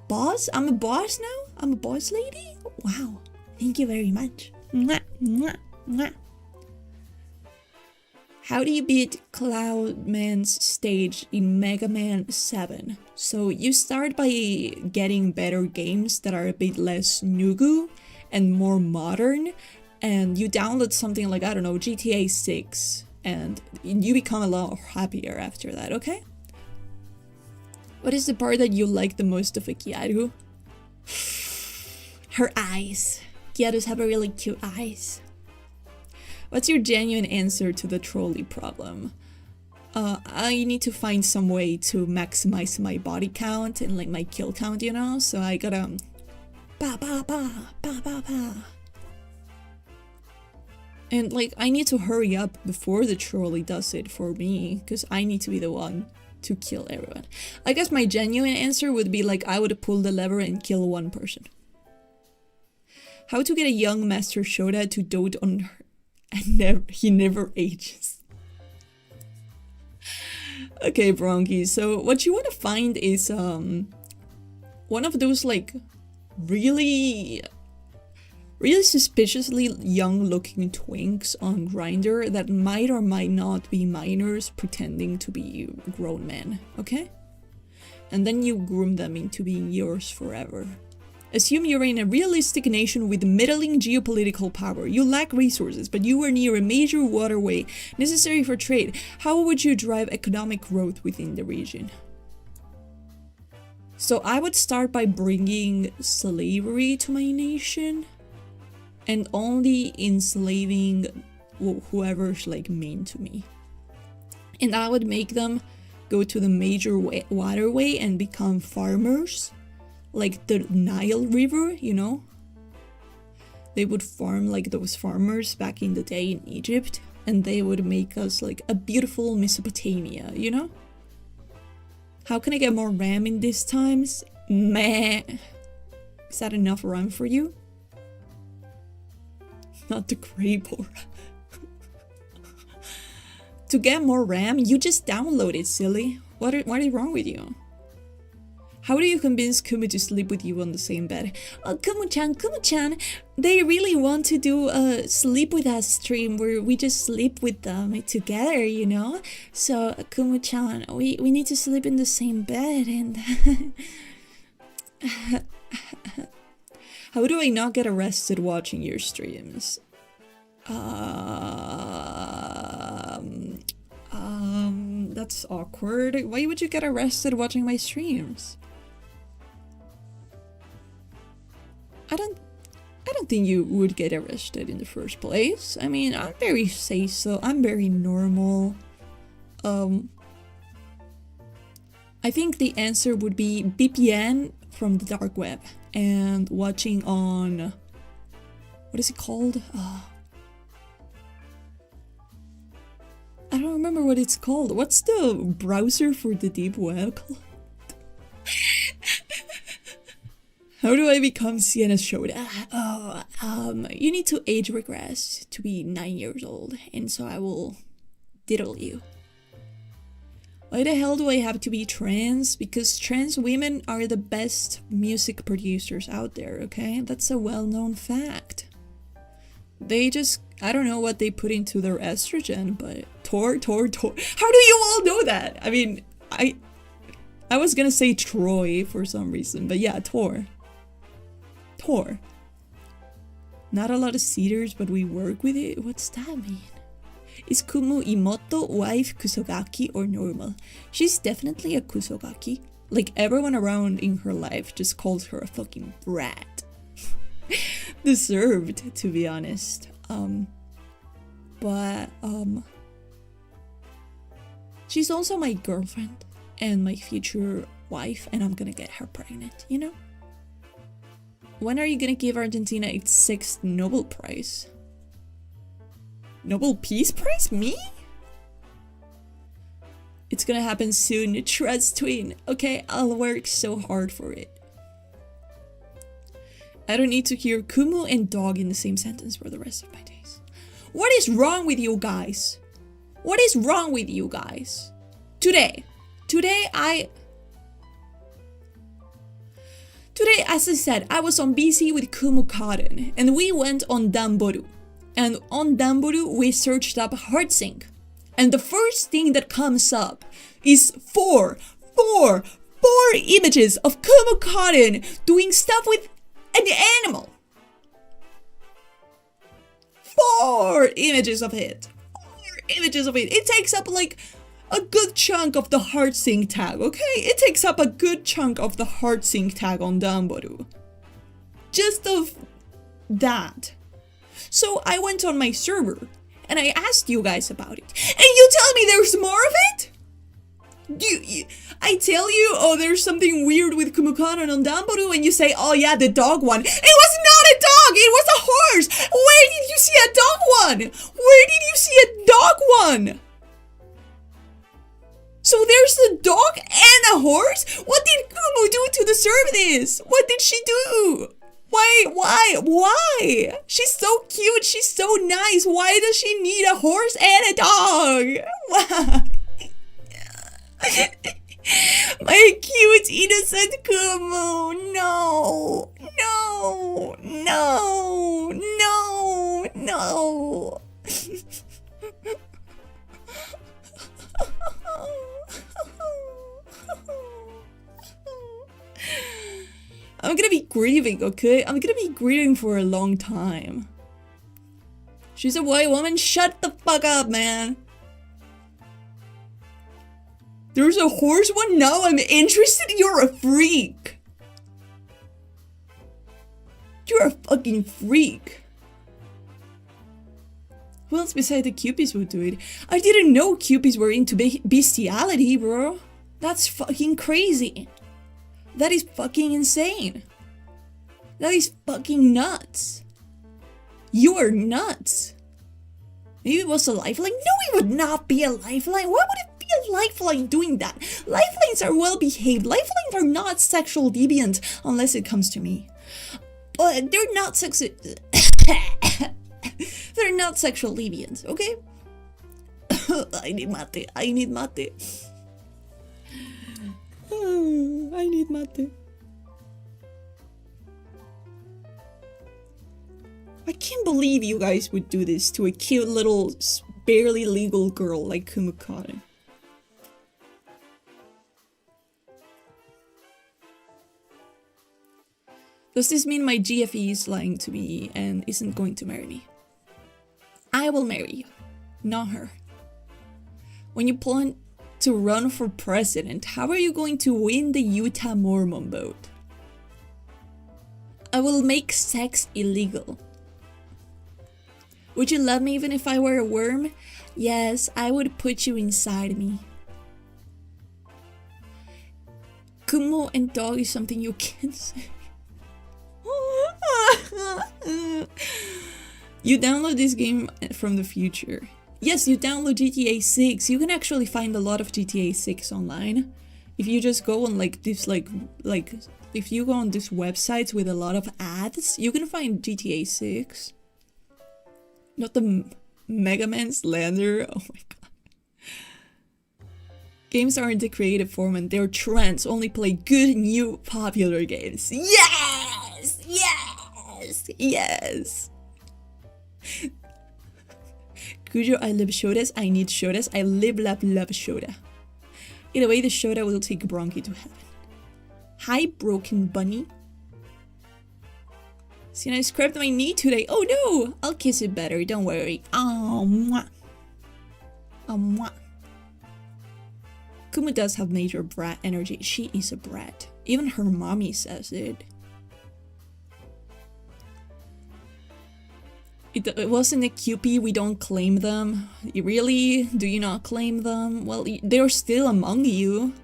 Boss? I'm a boss now? I'm a boss lady? Wow. Thank you very much. Mwah, mwah, mwah. How do you beat Cloudman's stage in Mega Man 7? So you start by getting better games that are a bit less nugu and more modern, and you download something like, I don't know, GTA 6, and you become a lot happier after that, okay? What is the part that you like the most of a Gyaru? Her eyes. Gyarus have a really cute eyes. What's your genuine answer to the trolley problem? I need to find some way to maximize my body count and like my kill count, you know? So I gotta... Ba ba ba, ba ba ba. And like, I need to hurry up before the trolley does it for me, because I need to be the one to kill everyone. I guess my genuine answer would be like, I would pull the lever and kill one person. How to get a young Master Shoda to dote on her and he never ages. Okay, Bronchi, so what you want to find is one of those like really suspiciously young looking twinks on Grindr that might or might not be minors pretending to be grown men, okay? And then you groom them into being yours forever. Assume you're in a realistic nation with middling geopolitical power. You lack resources, but you are near a major waterway necessary for trade. How would you drive economic growth within the region? So I would start by bringing slavery to my nation and only enslaving whoever's like mean to me. And I would make them go to the major waterway and become farmers. Like the Nile River, you know? They would farm like those farmers back in the day in Egypt, and they would make us like a beautiful Mesopotamia, you know? How can I get more RAM in these times? Meh. Is that enough RAM for you? Not the gray Bora. To get more RAM, you just download it, silly. What is wrong with you? How do you convince Kumu to sleep with you on the same bed? Oh, Kumu-chan, they really want to do a sleep with us stream where we just sleep with them together, you know? So, Kumu-chan, we need to sleep in the same bed and... How do I not get arrested watching your streams? That's awkward. Why would you get arrested watching my streams? I don't think you would get arrested in the first place. I mean, I'm very safe, so I'm very normal. I think the answer would be VPN from the dark web and watching on, what is it called? I don't remember what it's called. What's the browser for the deep web called? How do I become Siena's Shoda? You need to age regress to be 9 years old, and so I will diddle you. Why the hell do I have to be trans? Because trans women are the best music producers out there, okay? That's a well-known fact. They just, I don't know what they put into their estrogen, but Tor. How do you all know that? I mean, I was gonna say Troy for some reason, but yeah, Tor. Not a lot of cedars, but we work with it? What's that mean? Is Kumu Imoto wife Kusogaki or normal? She's definitely a Kusogaki. Like, everyone around in her life just calls her a fucking brat. Deserved, to be honest. She's also my girlfriend and my future wife, and I'm gonna get her pregnant, you know? When are you gonna give Argentina its 6th Nobel Prize? Nobel Peace Prize? Me? It's gonna happen soon, trust twin. Okay, I'll work so hard for it. I don't need to hear Kumu and dog in the same sentence for the rest of my days. What is wrong with you guys? What is wrong with you guys? Today, as I said, I was on BC with Kumu Cotton, and we went on Damboru. And on Damboru, we searched up HeartSync. And the first thing that comes up is four images of Kumu Cotton doing stuff with an animal. 4 images of it. 4 images of it. It takes up like a good chunk of the HeartSync tag, okay? It takes up a good chunk of the HeartSync tag on Damboru. Just of that. So I went on my server and I asked you guys about it. And you tell me there's more of it? I tell you, oh, there's something weird with Kumu Cotton on Damboru, and you say, oh yeah, the dog one. It was not a dog, it was a horse! Where did you see a dog one? Where did you see a dog one? So there's a dog and a horse? What did Kumu do to deserve this? What did she do? Why? She's so cute, she's so nice. Why does she need a horse and a dog? Why? My cute innocent Kumu, no. I'm gonna be grieving, okay? I'm gonna be grieving for a long time. She's a white woman, shut the fuck up, man. There's a horse one? Now I'm interested? You're a freak. You're a fucking freak. Who else besides the Cupies would do it? I didn't know Cupies were into bestiality, bro. That's fucking crazy. That is fucking insane. That is fucking nuts. You are nuts. Maybe it was a lifeline? No, it would not be a lifeline. Why would it be a lifeline doing that? Lifelines are well behaved. Lifelines are not sexual deviant unless it comes to me. But they're not sexual. They're not sexual deviants, okay? I need mate. I need mate. I need mate. I can't believe you guys would do this to a cute little, barely legal girl like Kumu Cotton. Does this mean my GFE is lying to me and isn't going to marry me? I will marry you, not her. When you plan to run for president, how are you going to win the Utah Mormon vote? I will make sex illegal. Would you love me even if I were a worm? Yes, I would put you inside me. Kumu and dog is something you can say. You download this game from the future. Yes, you download GTA 6. You can actually find a lot of GTA 6 online. If you just go on like this if you go on these websites with a lot of ads, you can find GTA 6. Not the Mega Man Slander. Oh my god. Games aren't the creative format, they're trends. Only play good, new, popular games. Yes! Yes! Yes! Kujo, I live Shodas. I need Shodas. I live, love Shoda. Either way, the Shoda will take Bronchi to heaven. Hi, broken bunny. Siena, I scraped my knee today. Oh no! I'll kiss it better, don't worry. Oh, mwah. Oh, mwah. Kumu does have major brat energy. She is a brat. Even her mommy says it. It wasn't a Cupid, we don't claim them. Really? Do you not claim them? Well, they're still among you.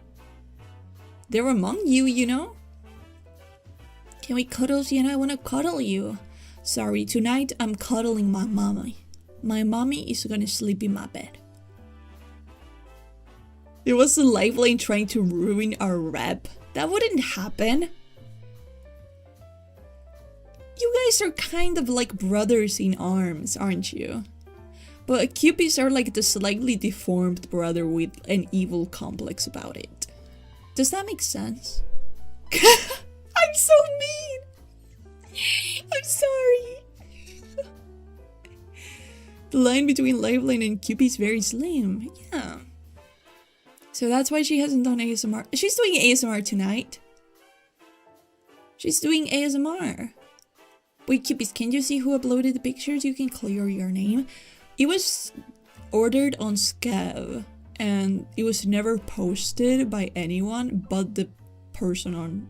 They're among you, you know? Can we cuddle, Siena? I wanna cuddle you. Sorry, tonight I'm cuddling my mommy. My mommy is gonna sleep in my bed. It was a lifeline trying to ruin our rep. That wouldn't happen. You guys are kind of like brothers in arms, aren't you? But Cupids are like the slightly deformed brother with an evil complex about it. Does that make sense? I'm so mean! I'm sorry! The line between Lifeline and Cupid is very slim. Yeah. So that's why she hasn't done ASMR. She's doing ASMR tonight. She's doing ASMR. Wait, Cupids, can you see who uploaded the pictures? You can clear your name. It was ordered on Scav, and it was never posted by anyone but the person on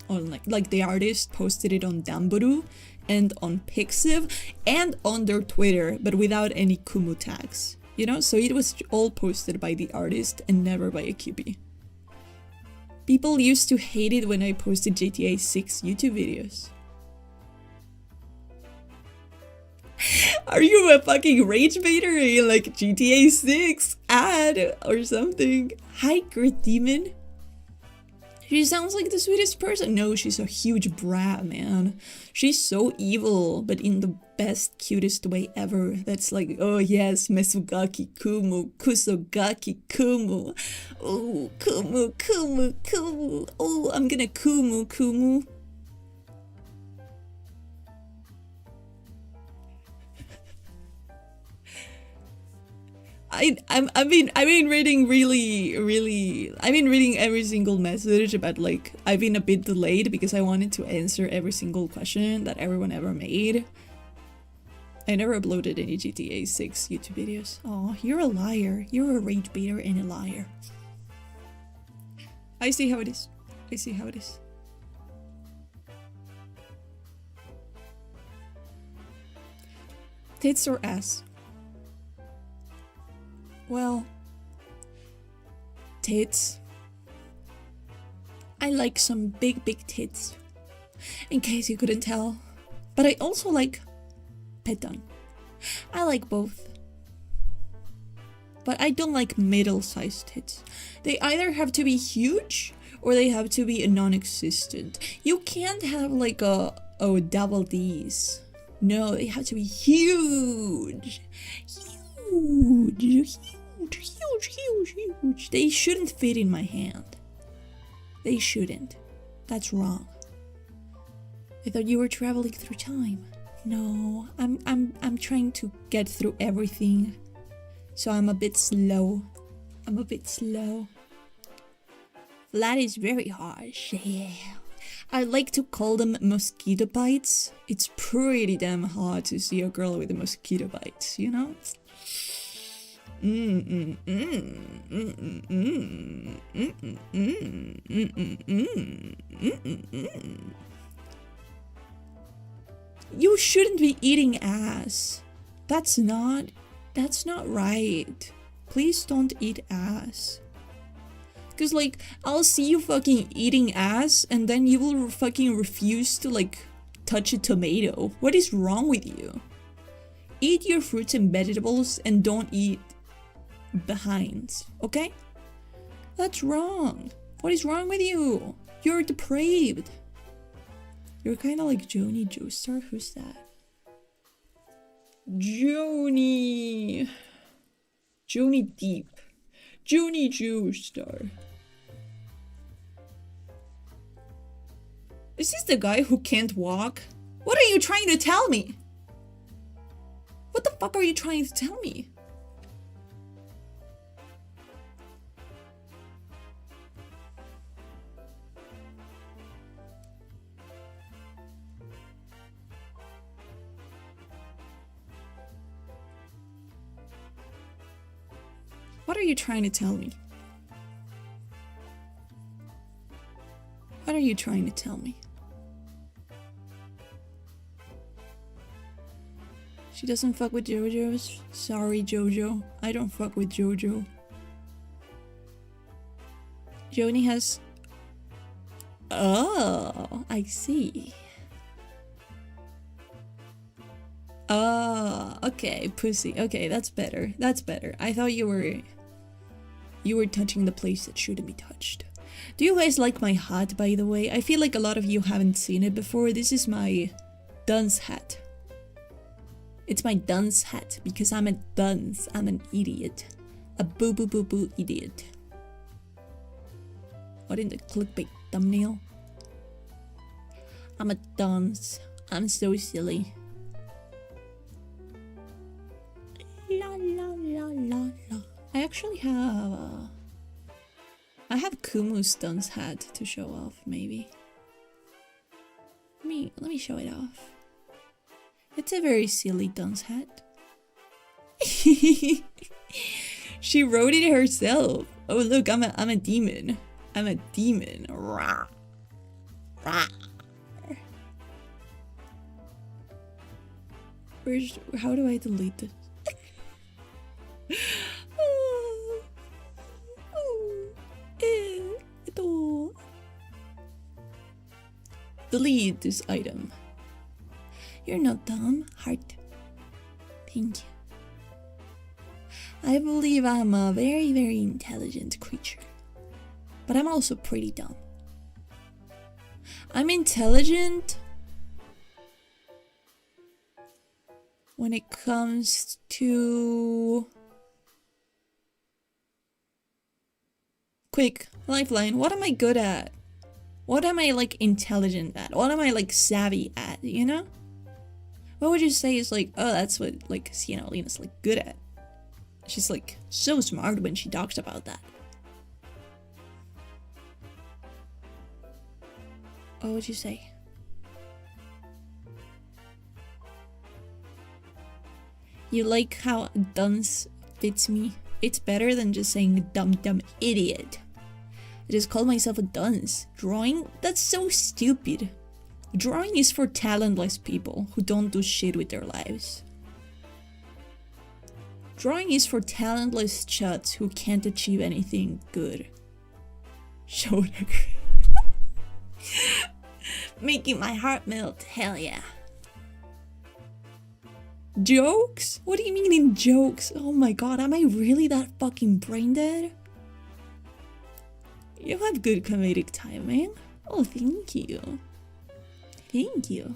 like the artist posted it on Damburu and on Pixiv and on their Twitter, but without any Kumu tags. You know, so it was all posted by the artist and never by a Cupid. People used to hate it when I posted GTA 6 YouTube videos. Are you a fucking rage baiter in like GTA 6 ad or something? Hi, Grit Demon. She sounds like the sweetest person. No, she's a huge brat, man. She's so evil, but in the best, cutest way ever. That's like, oh yes, Mesugaki Kumu, Kusogaki Kumu. Oh, Kumu, Kumu, Kumu. Oh, I'm gonna Kumu, Kumu. I've been reading I've been reading every single message, but like I've been a bit delayed because I wanted to answer every single question that everyone ever made. I never uploaded any GTA 6 YouTube videos. Oh, you're a liar. You're a rage baiter and a liar. I see how it is. I see how it is. Tits or ass? Well, tits. I like some big tits, in case you couldn't tell. But I also like Pigeon. I like both. But I don't like middle-sized tits. They either have to be huge or they have to be non-existent. You can't have like a double D's. No, they have to be huge. Huge. They shouldn't fit in my hand. They shouldn't. That's wrong. I thought you were traveling through time. No, I'm trying to get through everything. So I'm a bit slow. That is very harsh. Yeah. I like to call them mosquito bites. It's pretty damn hard to see a girl with a mosquito bite, you know? You shouldn't be eating ass. That's not right. Please don't eat ass. Cause like, I'll see you fucking eating ass and then you will fucking refuse to like touch a tomato. What is wrong with you? Eat your fruits and vegetables and don't eat behinds, okay? That's wrong. What is wrong with you? You're depraved. You're kind of like Joni Joestar. Who's that? Joni Deep. Joni Joestar. Is this the guy who can't walk? What are you trying to tell me? What the fuck are you trying to tell me? What are you trying to tell me? What are you trying to tell me? She doesn't fuck with JoJo's? Sorry, JoJo. I don't fuck with JoJo. Joni has... Oh, I see. Oh, okay, pussy. Okay, that's better. That's better. I thought you were touching the place that shouldn't be touched. Do you guys like my hat, by the way? I feel like a lot of you haven't seen it before. This is my dunce hat. It's my dunce hat because I'm a dunce. I'm an idiot. A boo idiot. What in the clickbait thumbnail? I'm a dunce. I'm so silly. La la la la la. I actually have I have Kumu's dunce hat to show off, maybe. Let me show it off. It's a very silly dunce hat. She wrote it herself. Oh look, I'm a demon. I'm a demon. Rah. Rah. How do I delete this? Delete this item. You're not dumb, heart. Thank you. I believe I'm a very, very intelligent creature. But I'm also pretty dumb. I'm intelligent when it comes to... Quick, lifeline, what am I good at? What am I, like, intelligent at? What am I, like, savvy at, you know? What would you say is, like, oh, that's what, like, Siena Lena's, like, good at? She's, like, so smart when she talks about that. What would you say? You like how dunce fits me? It's better than just saying dumb idiot. I just call myself a dunce. Drawing? That's so stupid. Drawing is for talentless people who don't do shit with their lives. Drawing is for talentless chuds who can't achieve anything good. Show it agree. Making my heart melt, hell yeah. Jokes? What do you mean in jokes? Oh my god, am I really that fucking brain dead? You have good comedic timing. Oh, thank you. Thank you.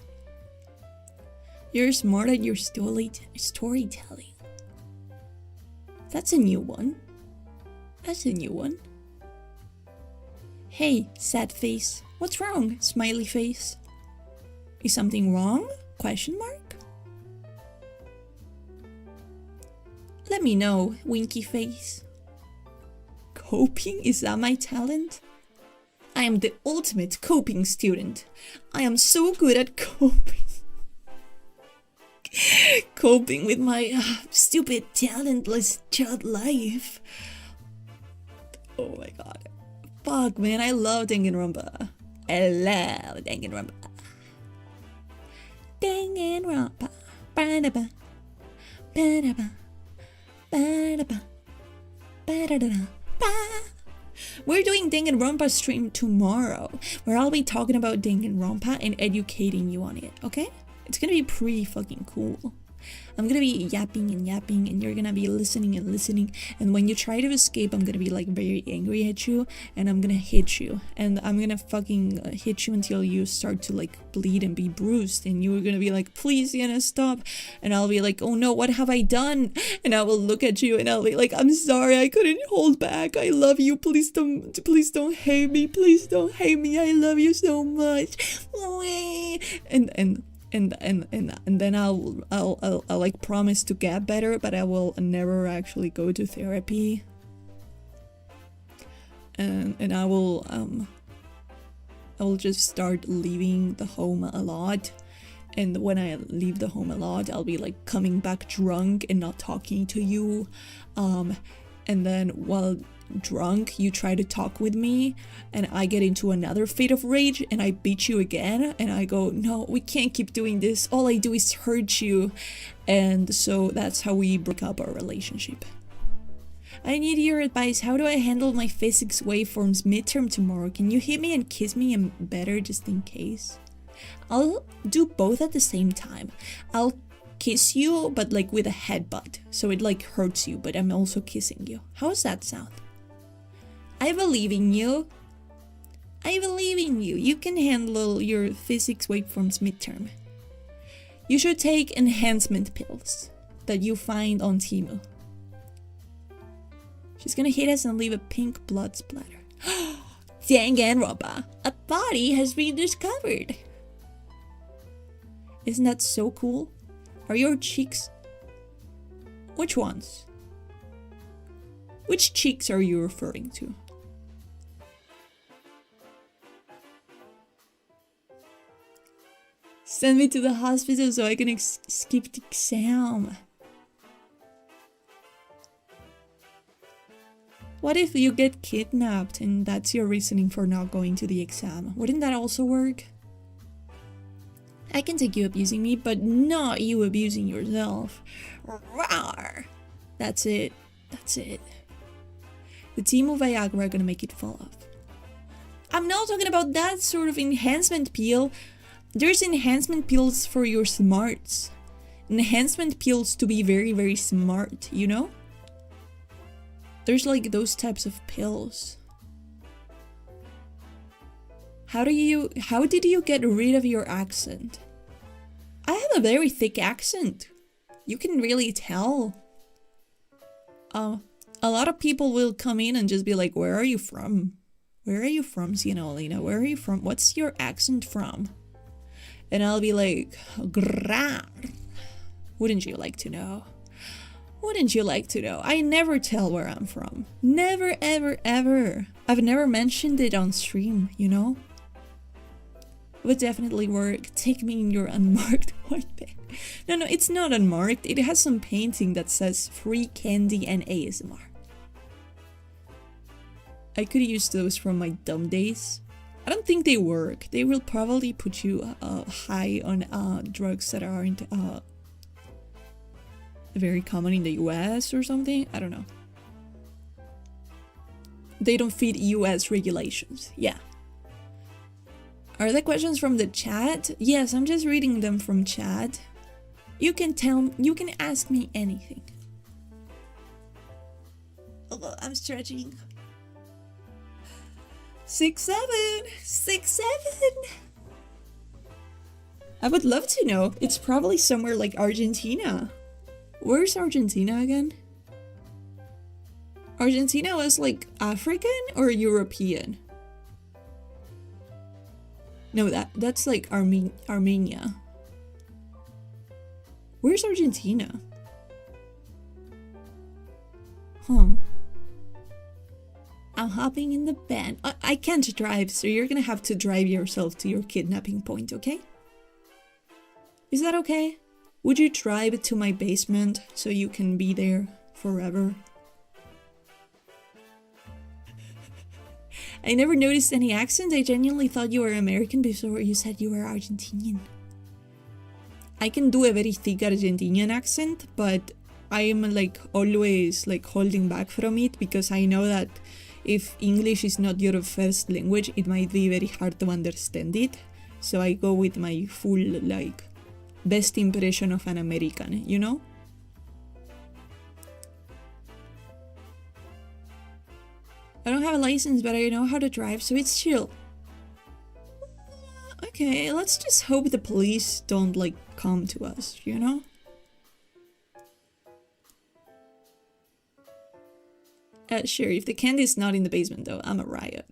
You're smart at your storytelling. That's a new one. That's a new one. Hey, sad face. What's wrong, smiley face? Is something wrong? Question mark? Let me know, winky face. Coping? Is that my talent? I am the ultimate coping student. I am so good at coping. Coping with my stupid, talentless child life. Oh my god. Fuck, man, I love Danganronpa. I love Danganronpa. Danganronpa. Ba-da-ba. Ba-da-ba. Ba-da-ba. Ba-da-da-da. Ba. We're doing Danganronpa stream tomorrow, where I'll be talking about Danganronpa and educating you on it, okay? It's gonna be pretty fucking cool. I'm gonna be yapping and you're gonna be listening and listening, and when you try to escape, I'm gonna be like very angry at you, and I'm gonna hit you, and I'm gonna fucking hit you until you start to like bleed and be bruised, and you're gonna be like, please Siena, stop, and I'll be like, oh no, what have I done? And I will look at you and I'll be like, I'm sorry, I couldn't hold back, I love you, please don't hate me, please don't hate me, I love you so much. And then I'll like promise to get better, but I will never actually go to therapy. And I will just start leaving the home a lot. And when I leave the home a lot, I'll be like coming back drunk and not talking to you. And then while drunk, you try to talk with me, and I get into another fit of rage, and I beat you again, and I go, no, we can't keep doing this. All I do is hurt you. And so that's how we break up our relationship. I need your advice. How do I handle my physics waveforms midterm tomorrow? Can you hit me and kiss me and better just in case? I'll do both at the same time. I'll kiss you, but like with a headbutt, so it like hurts you, but I'm also kissing you. How does that sound? I believe in you. I believe in you. You can handle your physics waveforms midterm. You should take enhancement pills that you find on Temu. She's gonna hit us and leave a pink blood splatter. Danganronpa, a body has been discovered. Isn't that so cool? Are your cheeks... Which ones? Which cheeks are you referring to? Send me to the hospital so I can skip the exam. What if you get kidnapped and that's your reasoning for not going to the exam? Wouldn't that also work? I can take you abusing me, but not you abusing yourself. Rawr. That's it. That's it. The team of Viagra are gonna make it fall off. I'm not talking about that sort of enhancement pill. There's enhancement pills for your smarts. enhancement pills to be very, very smart, you know? There's like those types of pills. How did you get rid of your accent? I have a very thick accent. You can really tell. A lot of people will come in and just be like, where are you from? Where are you from, Siena, Olena? Where are you from? What's your accent from? And I'll be like, Grar. Wouldn't you like to know? Wouldn't you like to know? I never tell where I'm from. Never, ever, ever. I've never mentioned it on stream, you know? Would definitely work. Take me in your unmarked white bag. No, it's not unmarked. It has some painting that says free candy and ASMR. I could use those from my dumb days. I don't think they work. They will probably put you high on drugs that aren't very common in the US or something. I don't know. They don't fit US regulations. Yeah. Are there questions from the chat? Yes, I'm just reading them from chat. You can ask me anything. Oh, I'm stretching. 6'7", 6'7". I would love to know. It's probably somewhere like Argentina. Where's Argentina again? Argentina was like African or European? No, that's like Armenia. Where's Argentina? Huh. I'm hopping in the van. I can't drive, so you're gonna have to drive yourself to your kidnapping point, okay? Is that okay? Would you drive to my basement so you can be there forever? I never noticed any accent. I genuinely thought you were American before you said you were Argentinian. I can do a very thick Argentinian accent, but I am like always like holding back from it because I know that if English is not your first language, it might be very hard to understand it. So I go with my full like best impression of an American, you know? I don't have a license, but I know how to drive, so it's chill. Okay, let's just hope the police don't, like, come to us, you know? Sure, if the candy's not in the basement, though, I'm a riot.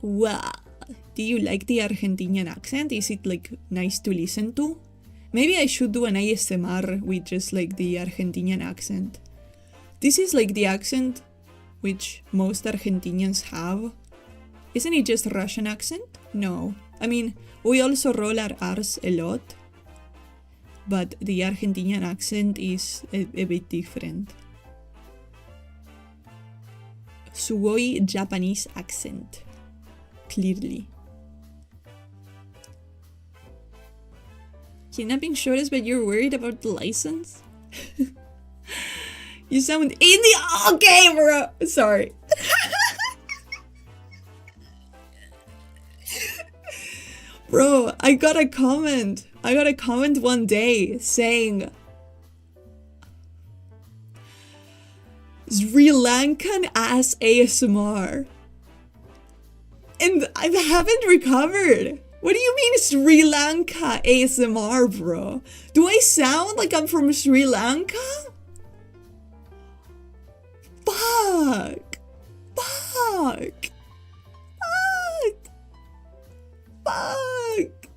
Wow. Do you like the Argentinian accent? Is it, like, nice to listen to? Maybe I should do an ASMR with just like the Argentinian accent. This is like the accent which most Argentinians have. Isn't it just Russian accent? No. I mean, we also roll our R's a lot. But the Argentinian accent is a bit different. Sugoi Japanese accent. Clearly. Kidnapping shortest, but you're worried about the license? You sound Indian. Okay, bro. Sorry. Bro, I got a comment. One day saying Sri Lankan ass ASMR. And I haven't recovered. What do you mean Sri Lanka ASMR, bro? Do I sound like I'm from Sri Lanka? Fuck! Fuck! Fuck! Fuck!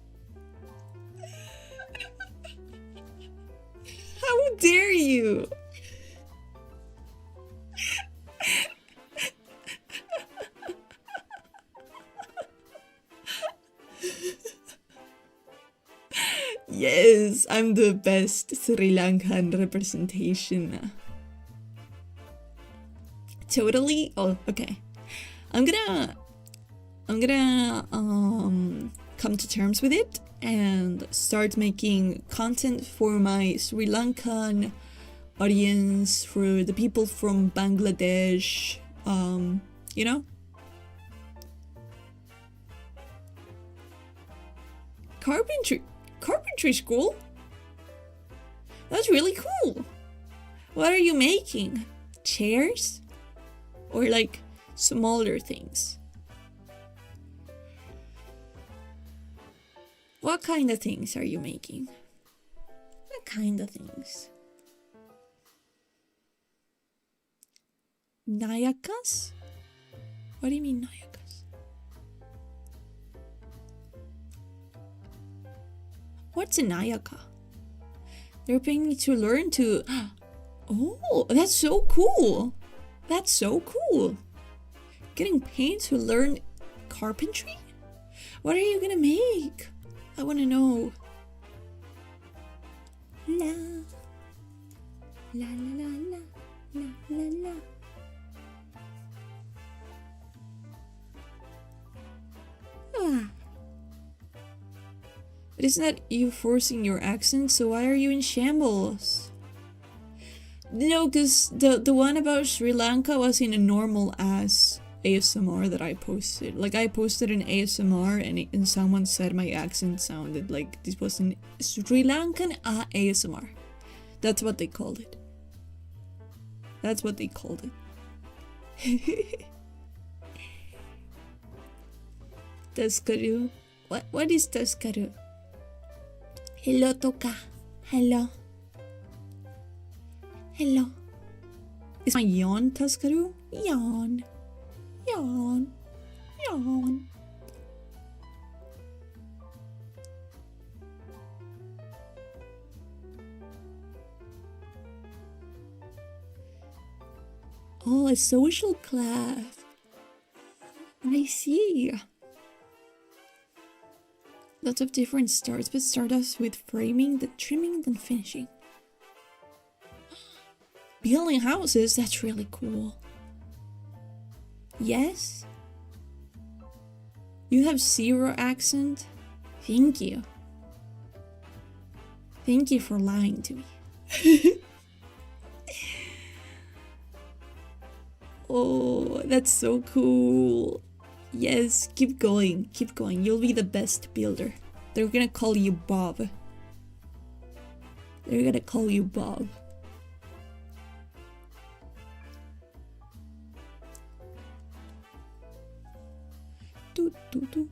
How dare you? Yes, I'm the best Sri Lankan representation. Totally. Oh, okay. I'm gonna come to terms with it and start making content for my Sri Lankan audience, for the people from Bangladesh, you know? Carpentry school? That's really cool. What are you making? Chairs? Or like smaller things? What kind of things are you making? What kind of things? Nayakas? What do you mean nayakas? What's a nayaka? They're paying me to learn to... Oh, that's so cool. That's so cool. Getting paid to learn carpentry? What are you gonna make? I wanna know. La. La la la la. La la la. Ah. But isn't that you forcing your accent? So why are you in shambles? No, because the one about Sri Lanka was in a normal ass ASMR that I posted. Like, I posted an ASMR and someone said my accent sounded like this was an Sri Lankan ASMR. That's what they called it. That's what they called it. Taskaru. What is Taskaru? Hello, Toka. Hello. Hello. Is my yawn Taskaru? Yawn. Yawn. Yawn. Oh, a social class. I see. Lots of different starts, but start us with framing, then trimming, then finishing. Building houses, that's really cool. Yes? You have zero accent? Thank you. Thank you for lying to me. Oh, that's so cool. Yes, keep going, keep going. You'll be the best builder. They're gonna call you Bob. They're gonna call you Bob. Do, do, do.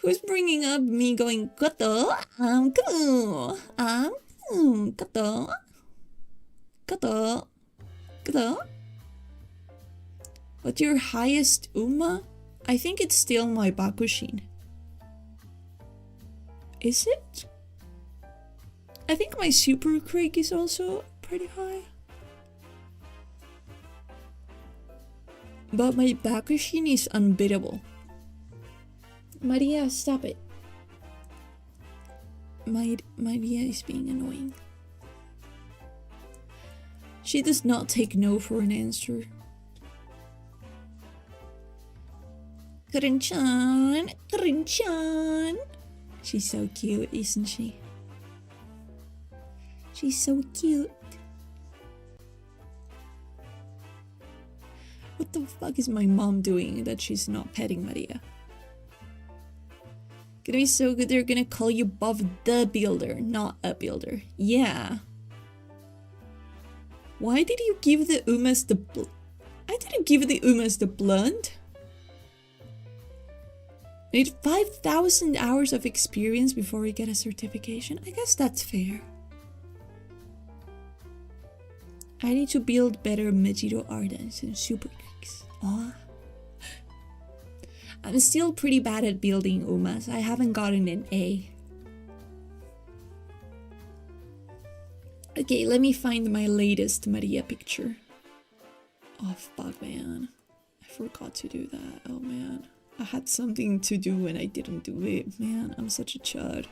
Who's bringing up me going, Koto? Koto. Koto. Koto. Koto. What's your highest Uma? I think it's still my Bakushin. Is it? I think my Super Craig is also pretty high. But my Bakushin is unbeatable. Maria, stop it. Maria is being annoying. She does not take no for an answer. Karin-chan, Karin-chan. She's so cute, isn't she? She's so cute. What the fuck is my mom doing that she's not petting Maria? Gonna be so good they're gonna call you Bob the Builder, not a builder. Yeah. Why did you give the Umas the I didn't give the Umas the blunt. I need 5,000 hours of experience before we get a certification. I guess that's fair. I need to build better Mejiro Ardens and Super Kicks. Aw. I'm still pretty bad at building Umas. I haven't gotten an A. Okay, let me find my latest Maria picture. Oh fuck, man. I forgot to do that. Oh man. I had something to do and I didn't do it. Man, I'm such a chud.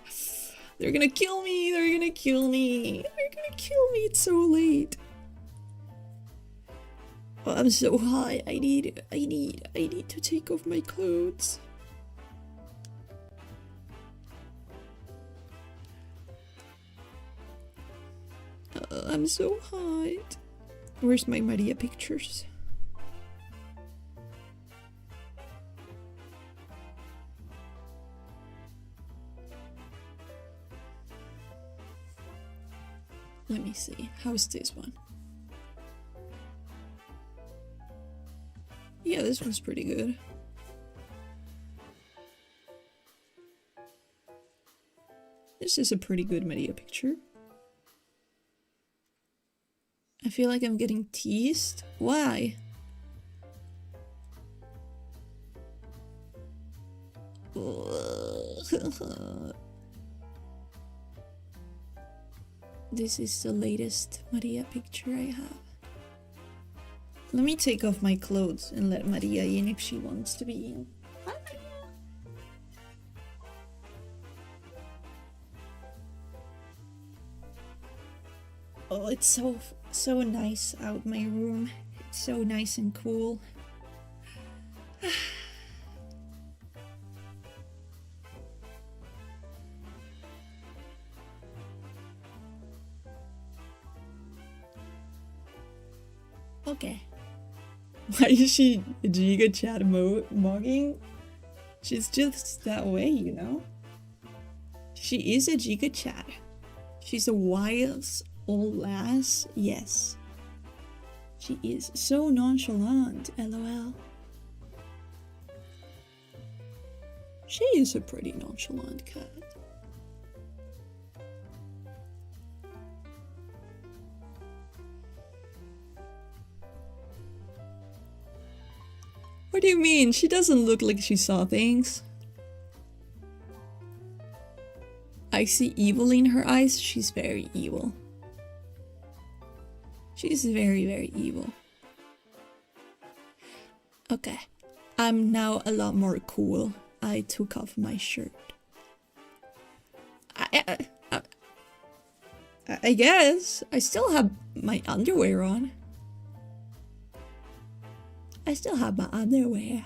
They're gonna kill me. They're gonna kill me. They're gonna kill me. It's so late. Oh, I'm so high. I need to take off my clothes. I'm so hot. Where's my Maria pictures? Let me see. How's this one? Yeah, this one's pretty good. This is a pretty good Maria picture. I feel like I'm getting teased. Why? This is the latest Maria picture I have. Let me take off my clothes and let Maria in if she wants to be in. Hi, Maria. Oh, it's so nice out my room. It's so nice and cool. Okay. Why is she Giga Chat mugging? She's just that way, you know? She is a Giga Chat. She's a wise old lass, yes. She is so nonchalant, lol. She is a pretty nonchalant cat. What do you mean? She doesn't look like she saw things. I see evil in her eyes. She's very evil. She's very, very evil. Okay. I'm now a lot more cool. I took off my shirt. I guess. I still have my underwear on. I still have my underwear.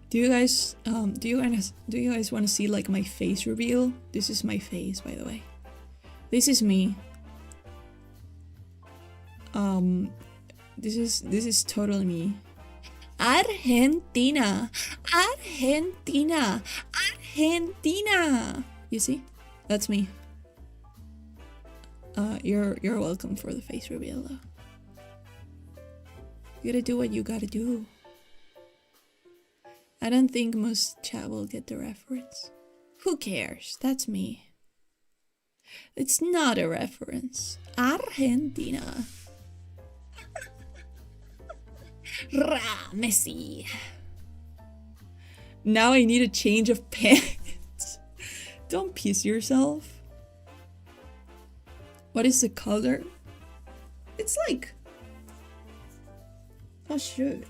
Do you guys want to see like my face reveal? This is my face, by the way. This is me. This is totally me. Argentina. Argentina. Argentina. You see? That's me. You're welcome for the face reveal though. You gotta do what you gotta do. I don't think most chat will get the reference. Who cares? That's me. It's not a reference. Argentina. Ra, Messi. Now I need a change of pants. Don't piss yourself. What is the color? It's like... Oh shit.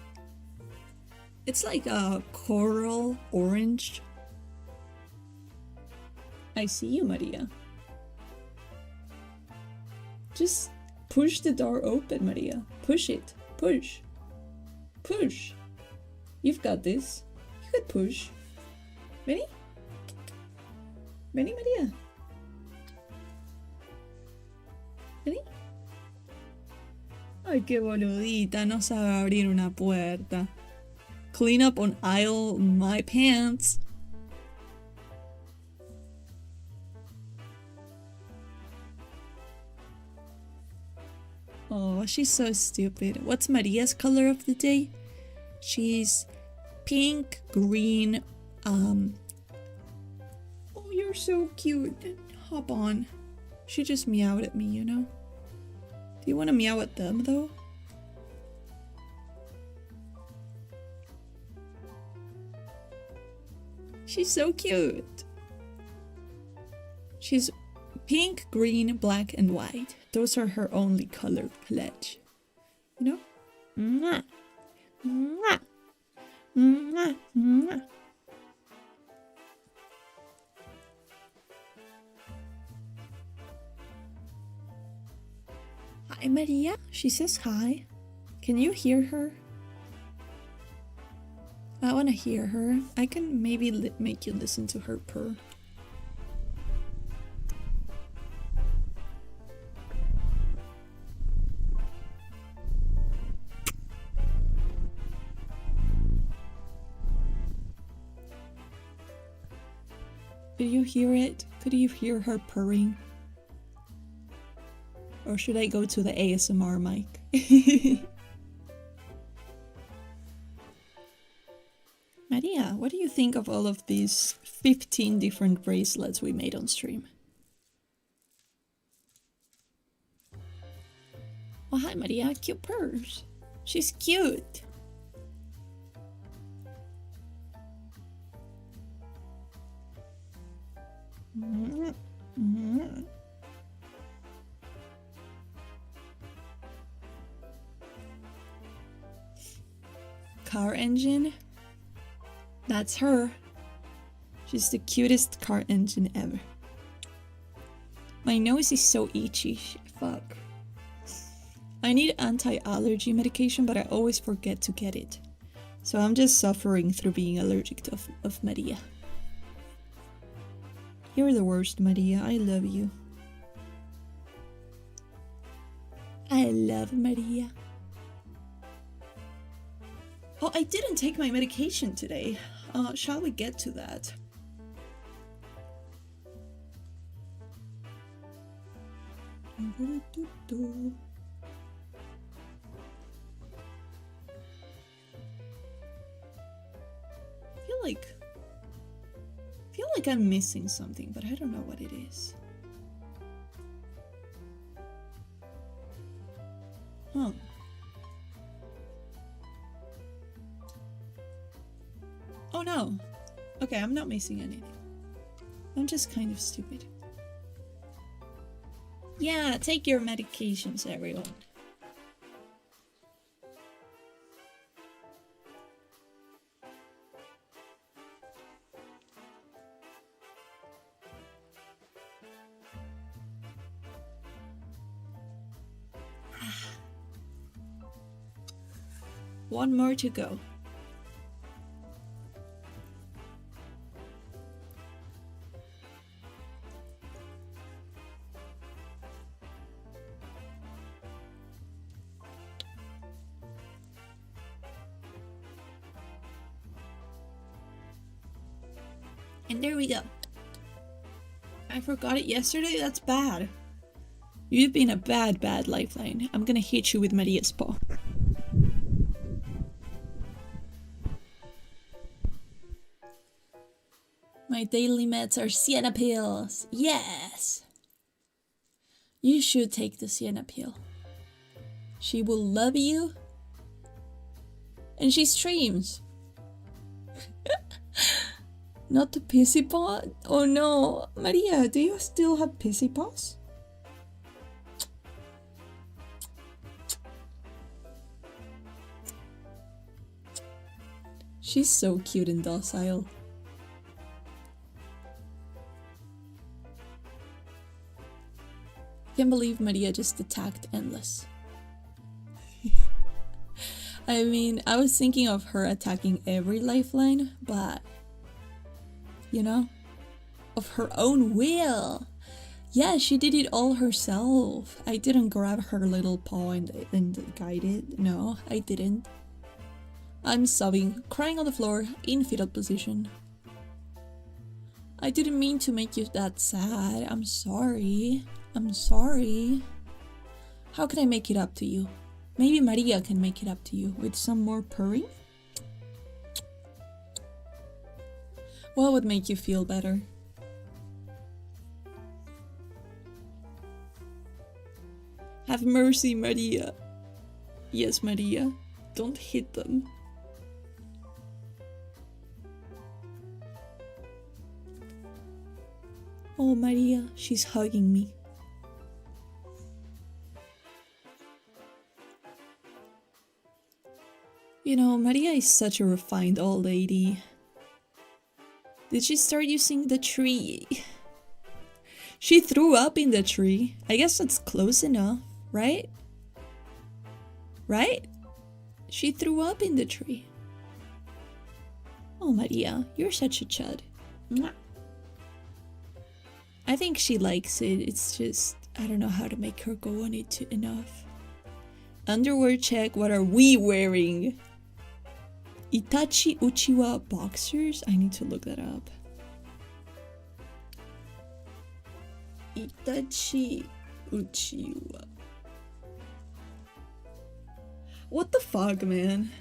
It's like a coral orange. I see you, Maria. Just push the door open, Maria. Push it. Push. Push. You've got this. You could push. Ready? Ready, Maria? Ready? Ay, qué boludita. No sabe abrir una puerta. Clean up on aisle my pants. Oh, she's so stupid. What's Maria's color of the day? She's pink, green, Oh, you're so cute. Hop on. She just meowed at me, you know? Do you want to meow at them, though? She's so cute. She's pink, green, black, and white. Those are her only color pledge. You know? Mwah. Mwah. Mwah. Mwah. Hi, Maria. She says hi. Can you hear her? I want to hear her. I can maybe make you listen to her purr. Did you hear it? Could you hear her purring? Or should I go to the ASMR mic? Maria, what do you think of all of these 15 different bracelets we made on stream? Oh, hi Maria, cute purse. She's cute. Car engine? That's her. She's the cutest car engine ever. My nose is so itchy. Fuck. I need anti-allergy medication, but I always forget to get it. So I'm just suffering through being allergic to of Maria. You're the worst, Maria. I love you. I love Maria. Oh, I didn't take my medication today. Shall we get to that? I feel like I'm missing something, but I don't know what it is. Huh. Oh no. Okay, I'm not missing anything. I'm just kind of stupid. Yeah, take your medications, everyone. One more to go. And there we go. I forgot it yesterday? That's bad. You've been a bad lifeline. I'm gonna hit you with Maria's paw. My daily meds are Siena pills. Yes! You should take the Siena pill. She will love you. And she streams. Not the pissy paw? Oh no. Maria, do you still have pissy paws? She's so cute and docile. Can't believe Maria just attacked Endless. I mean, I was thinking of her attacking every lifeline, but you know, of her own will. Yeah, she did it all herself. I didn't grab her little paw and guide it. No, I didn't. I'm sobbing, crying on the floor, in fetal position. I didn't mean to make you that sad. I'm sorry. I'm sorry. How can I make it up to you? Maybe Maria can make it up to you with some more purring? What would make you feel better? Have mercy, Maria. Yes, Maria. Don't hit them. Oh, Maria, she's hugging me. You know, Maria is such a refined old lady. Did she start using the tree? She threw up in the tree. I guess that's close enough, right? Right? She threw up in the tree. Oh, Maria, you're such a chud. Mwah. I think she likes it. It's just, I don't know how to make her go on it enough. Underwear check. What are we wearing? Itachi Uchiwa boxers? I need to look that up. Itachi Uchiwa. What the fuck, man?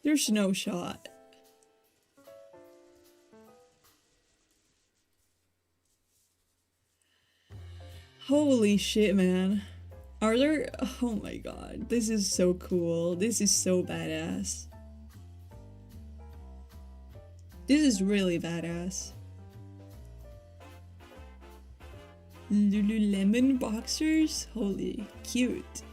There's no shot. Holy shit, man. Are there... Oh my god. This is so cool. This is so badass. This is really badass. Lululemon boxers? Holy cute.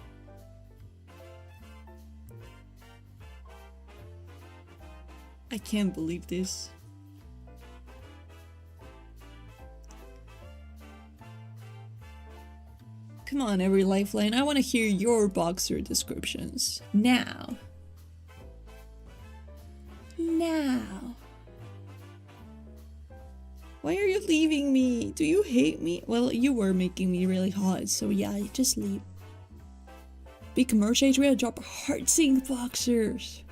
I can't believe this. Come on, every lifeline. I want to hear your boxer descriptions. Now. Now. Why are you leaving me? Do you hate me? Well, you were making me really hot, so yeah, just leave. Big merch age, we gotta drop HeartSync boxers.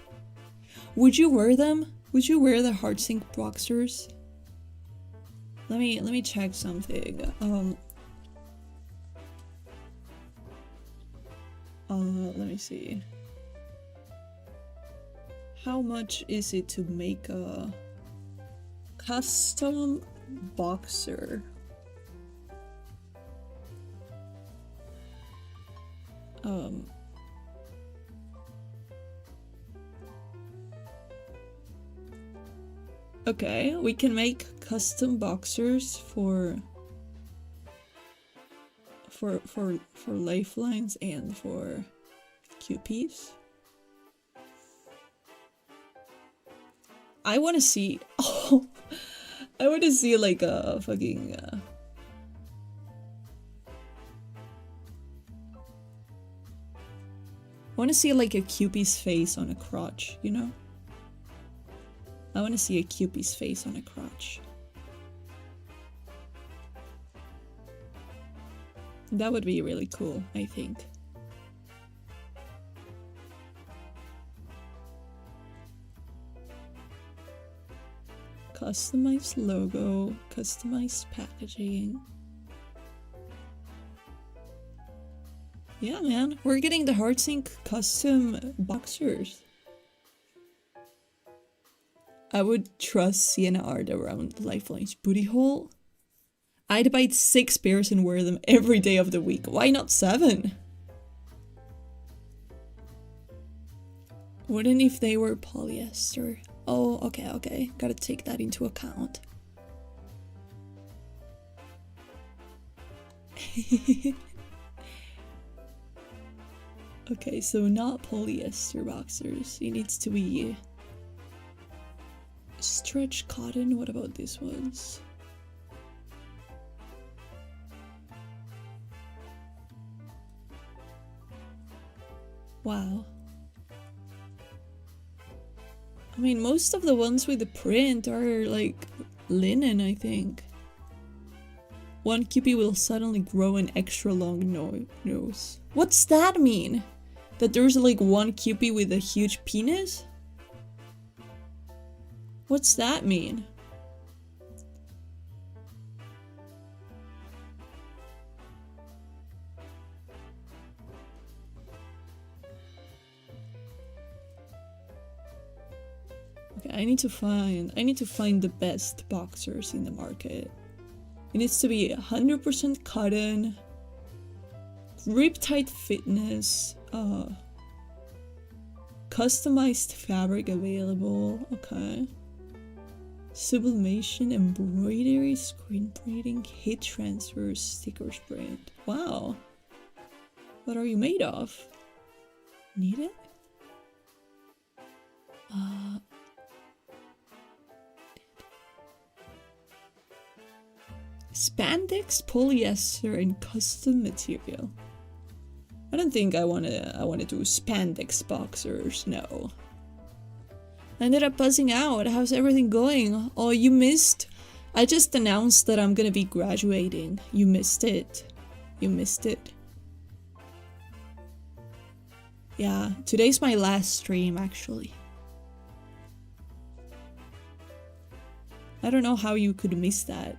Would you wear them? Would you wear the HeartSync boxers? Let me check something. Let me see. How much is it to make a custom boxer? Okay, we can make custom boxers for lifelines and for QPs. I want to see. Oh, I want to see like a fucking. I want to see like a Cupid's face on a crotch, you know? I want to see a Cupid's face on a crotch. That would be really cool, I think. Customized logo, customized packaging. Yeah, man, we're getting the HeartSync custom boxers. I would trust Siena art around Lifeline's booty hole. I'd buy 6 pairs and wear them every day of the week. Why not 7? Wouldn't if they were polyester. Oh, okay. Gotta take that into account. Okay, so not polyester boxers. It needs to be stretch cotton. What about these ones? Wow. I mean, most of the ones with the print are like linen, I think. One Cupid will suddenly grow an extra long nose. What's that mean? That there's like one Cupid with a huge penis? What's that mean? Okay, I need to find the best boxers in the market. It needs to be 100% cotton, grip tight fitness, customized fabric available, okay. Sublimation, embroidery, screen printing, heat transfer, stickers print. Wow. What are you made of? Need it? Spandex, polyester, and custom material. I don't think I wanna do spandex boxers, no. I ended up buzzing out. How's everything going? Oh, you missed. I just announced that I'm gonna be graduating. You missed it. You missed it. Yeah, today's my last stream, actually. I don't know how you could miss that.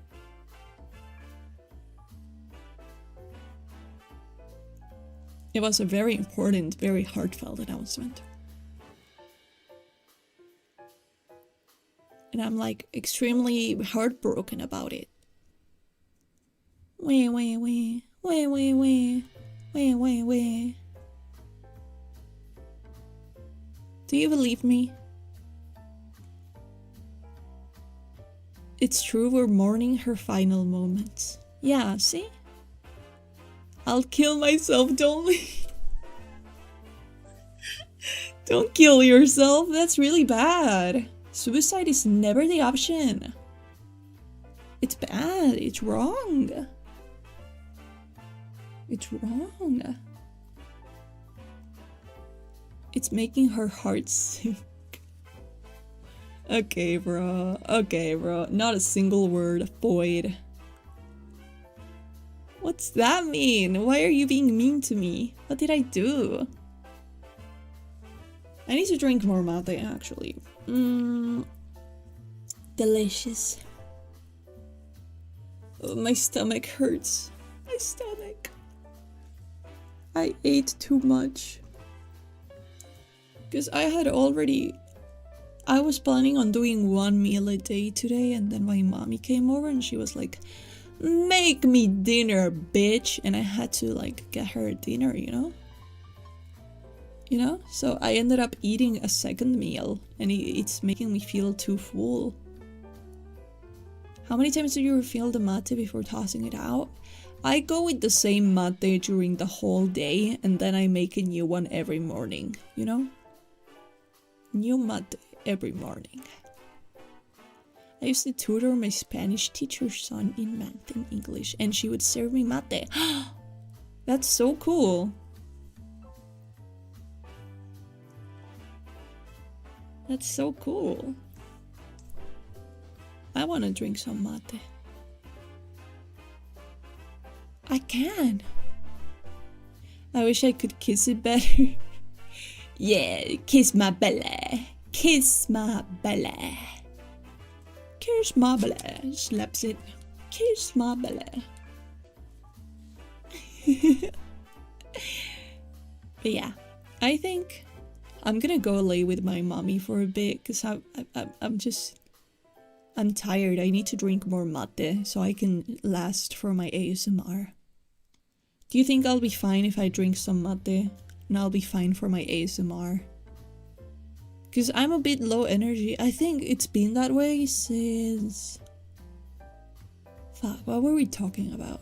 It was a very important, very heartfelt announcement. And I'm like extremely heartbroken about it. Wait. Do you believe me? It's true, we're mourning her final moments. Yeah, see? I'll kill myself, don't leave. Don't kill yourself, that's really bad. Suicide is never the option. It's bad, it's wrong. It's wrong. It's making her heart sink. Okay, bro. Okay, bro. Not a single word. Void. What's that mean? Why are you being mean to me? What did I do? I need to drink more mate, actually. Delicious. Oh, my stomach hurts. My stomach. I ate too much. Because I was planning on doing 1 meal a day today, and then my mommy came over and she was like, make me dinner, bitch. And I had to like get her dinner, you know? So I ended up eating a second meal, and it's making me feel too full. How many times do you refill the mate before tossing it out? I go with the same mate during the whole day, and then I make a new one every morning, you know? New mate every morning. I used to tutor my Spanish teacher's son in math and English, and she would serve me mate. That's so cool. That's so cool. I want to drink some mate. I can. I wish I could kiss it better. Yeah, kiss my belly. Kiss my belly. Kiss my belly. Slaps it. Kiss my belly. But yeah, I think I'm gonna go lay with my mommy for a bit, because I'm tired. I need to drink more mate so I can last for my ASMR. Do you think I'll be fine if I drink some mate? And I'll be fine for my ASMR? Because I'm a bit low energy. I think it's been that way since... Fuck, what were we talking about?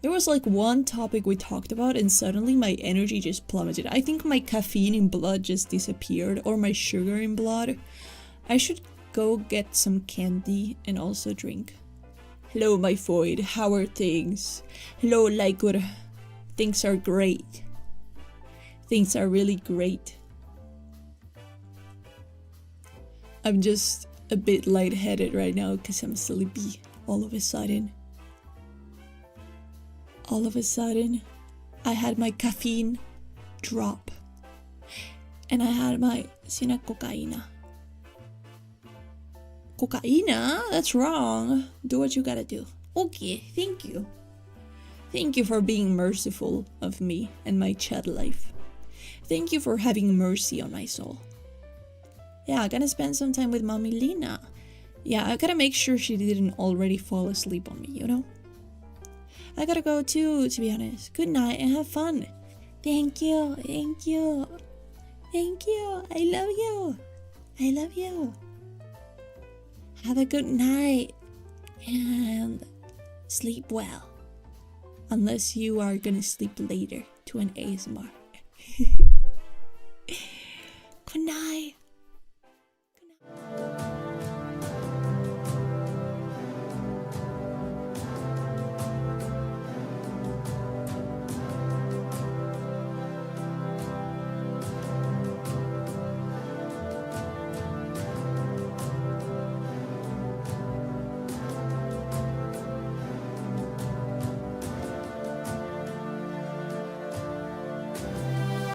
There was like one topic we talked about and suddenly my energy just plummeted. I think my caffeine in blood just disappeared, or my sugar in blood. I should go get some candy and also drink. Hello, my void. How are things? Hello, Lycor. Things are great. Things are really great. I'm just a bit lightheaded right now because I'm sleepy all of a sudden. All of a sudden, I had my caffeine drop. And I had my Siena cocaina. Cocaina? That's wrong. Do what you gotta do. Okay, thank you. Thank you for being merciful of me and my chat life. Thank you for having mercy on my soul. Yeah, I'm gonna spend some time with mommy Lina. Yeah, I gotta make sure she didn't already fall asleep on me, you know? I gotta go too, to be honest. Good night and have fun. Thank you, thank you. Thank you, I love you. I love you. Have a good night and sleep well. Unless you are gonna sleep later to an ASMR. Good night.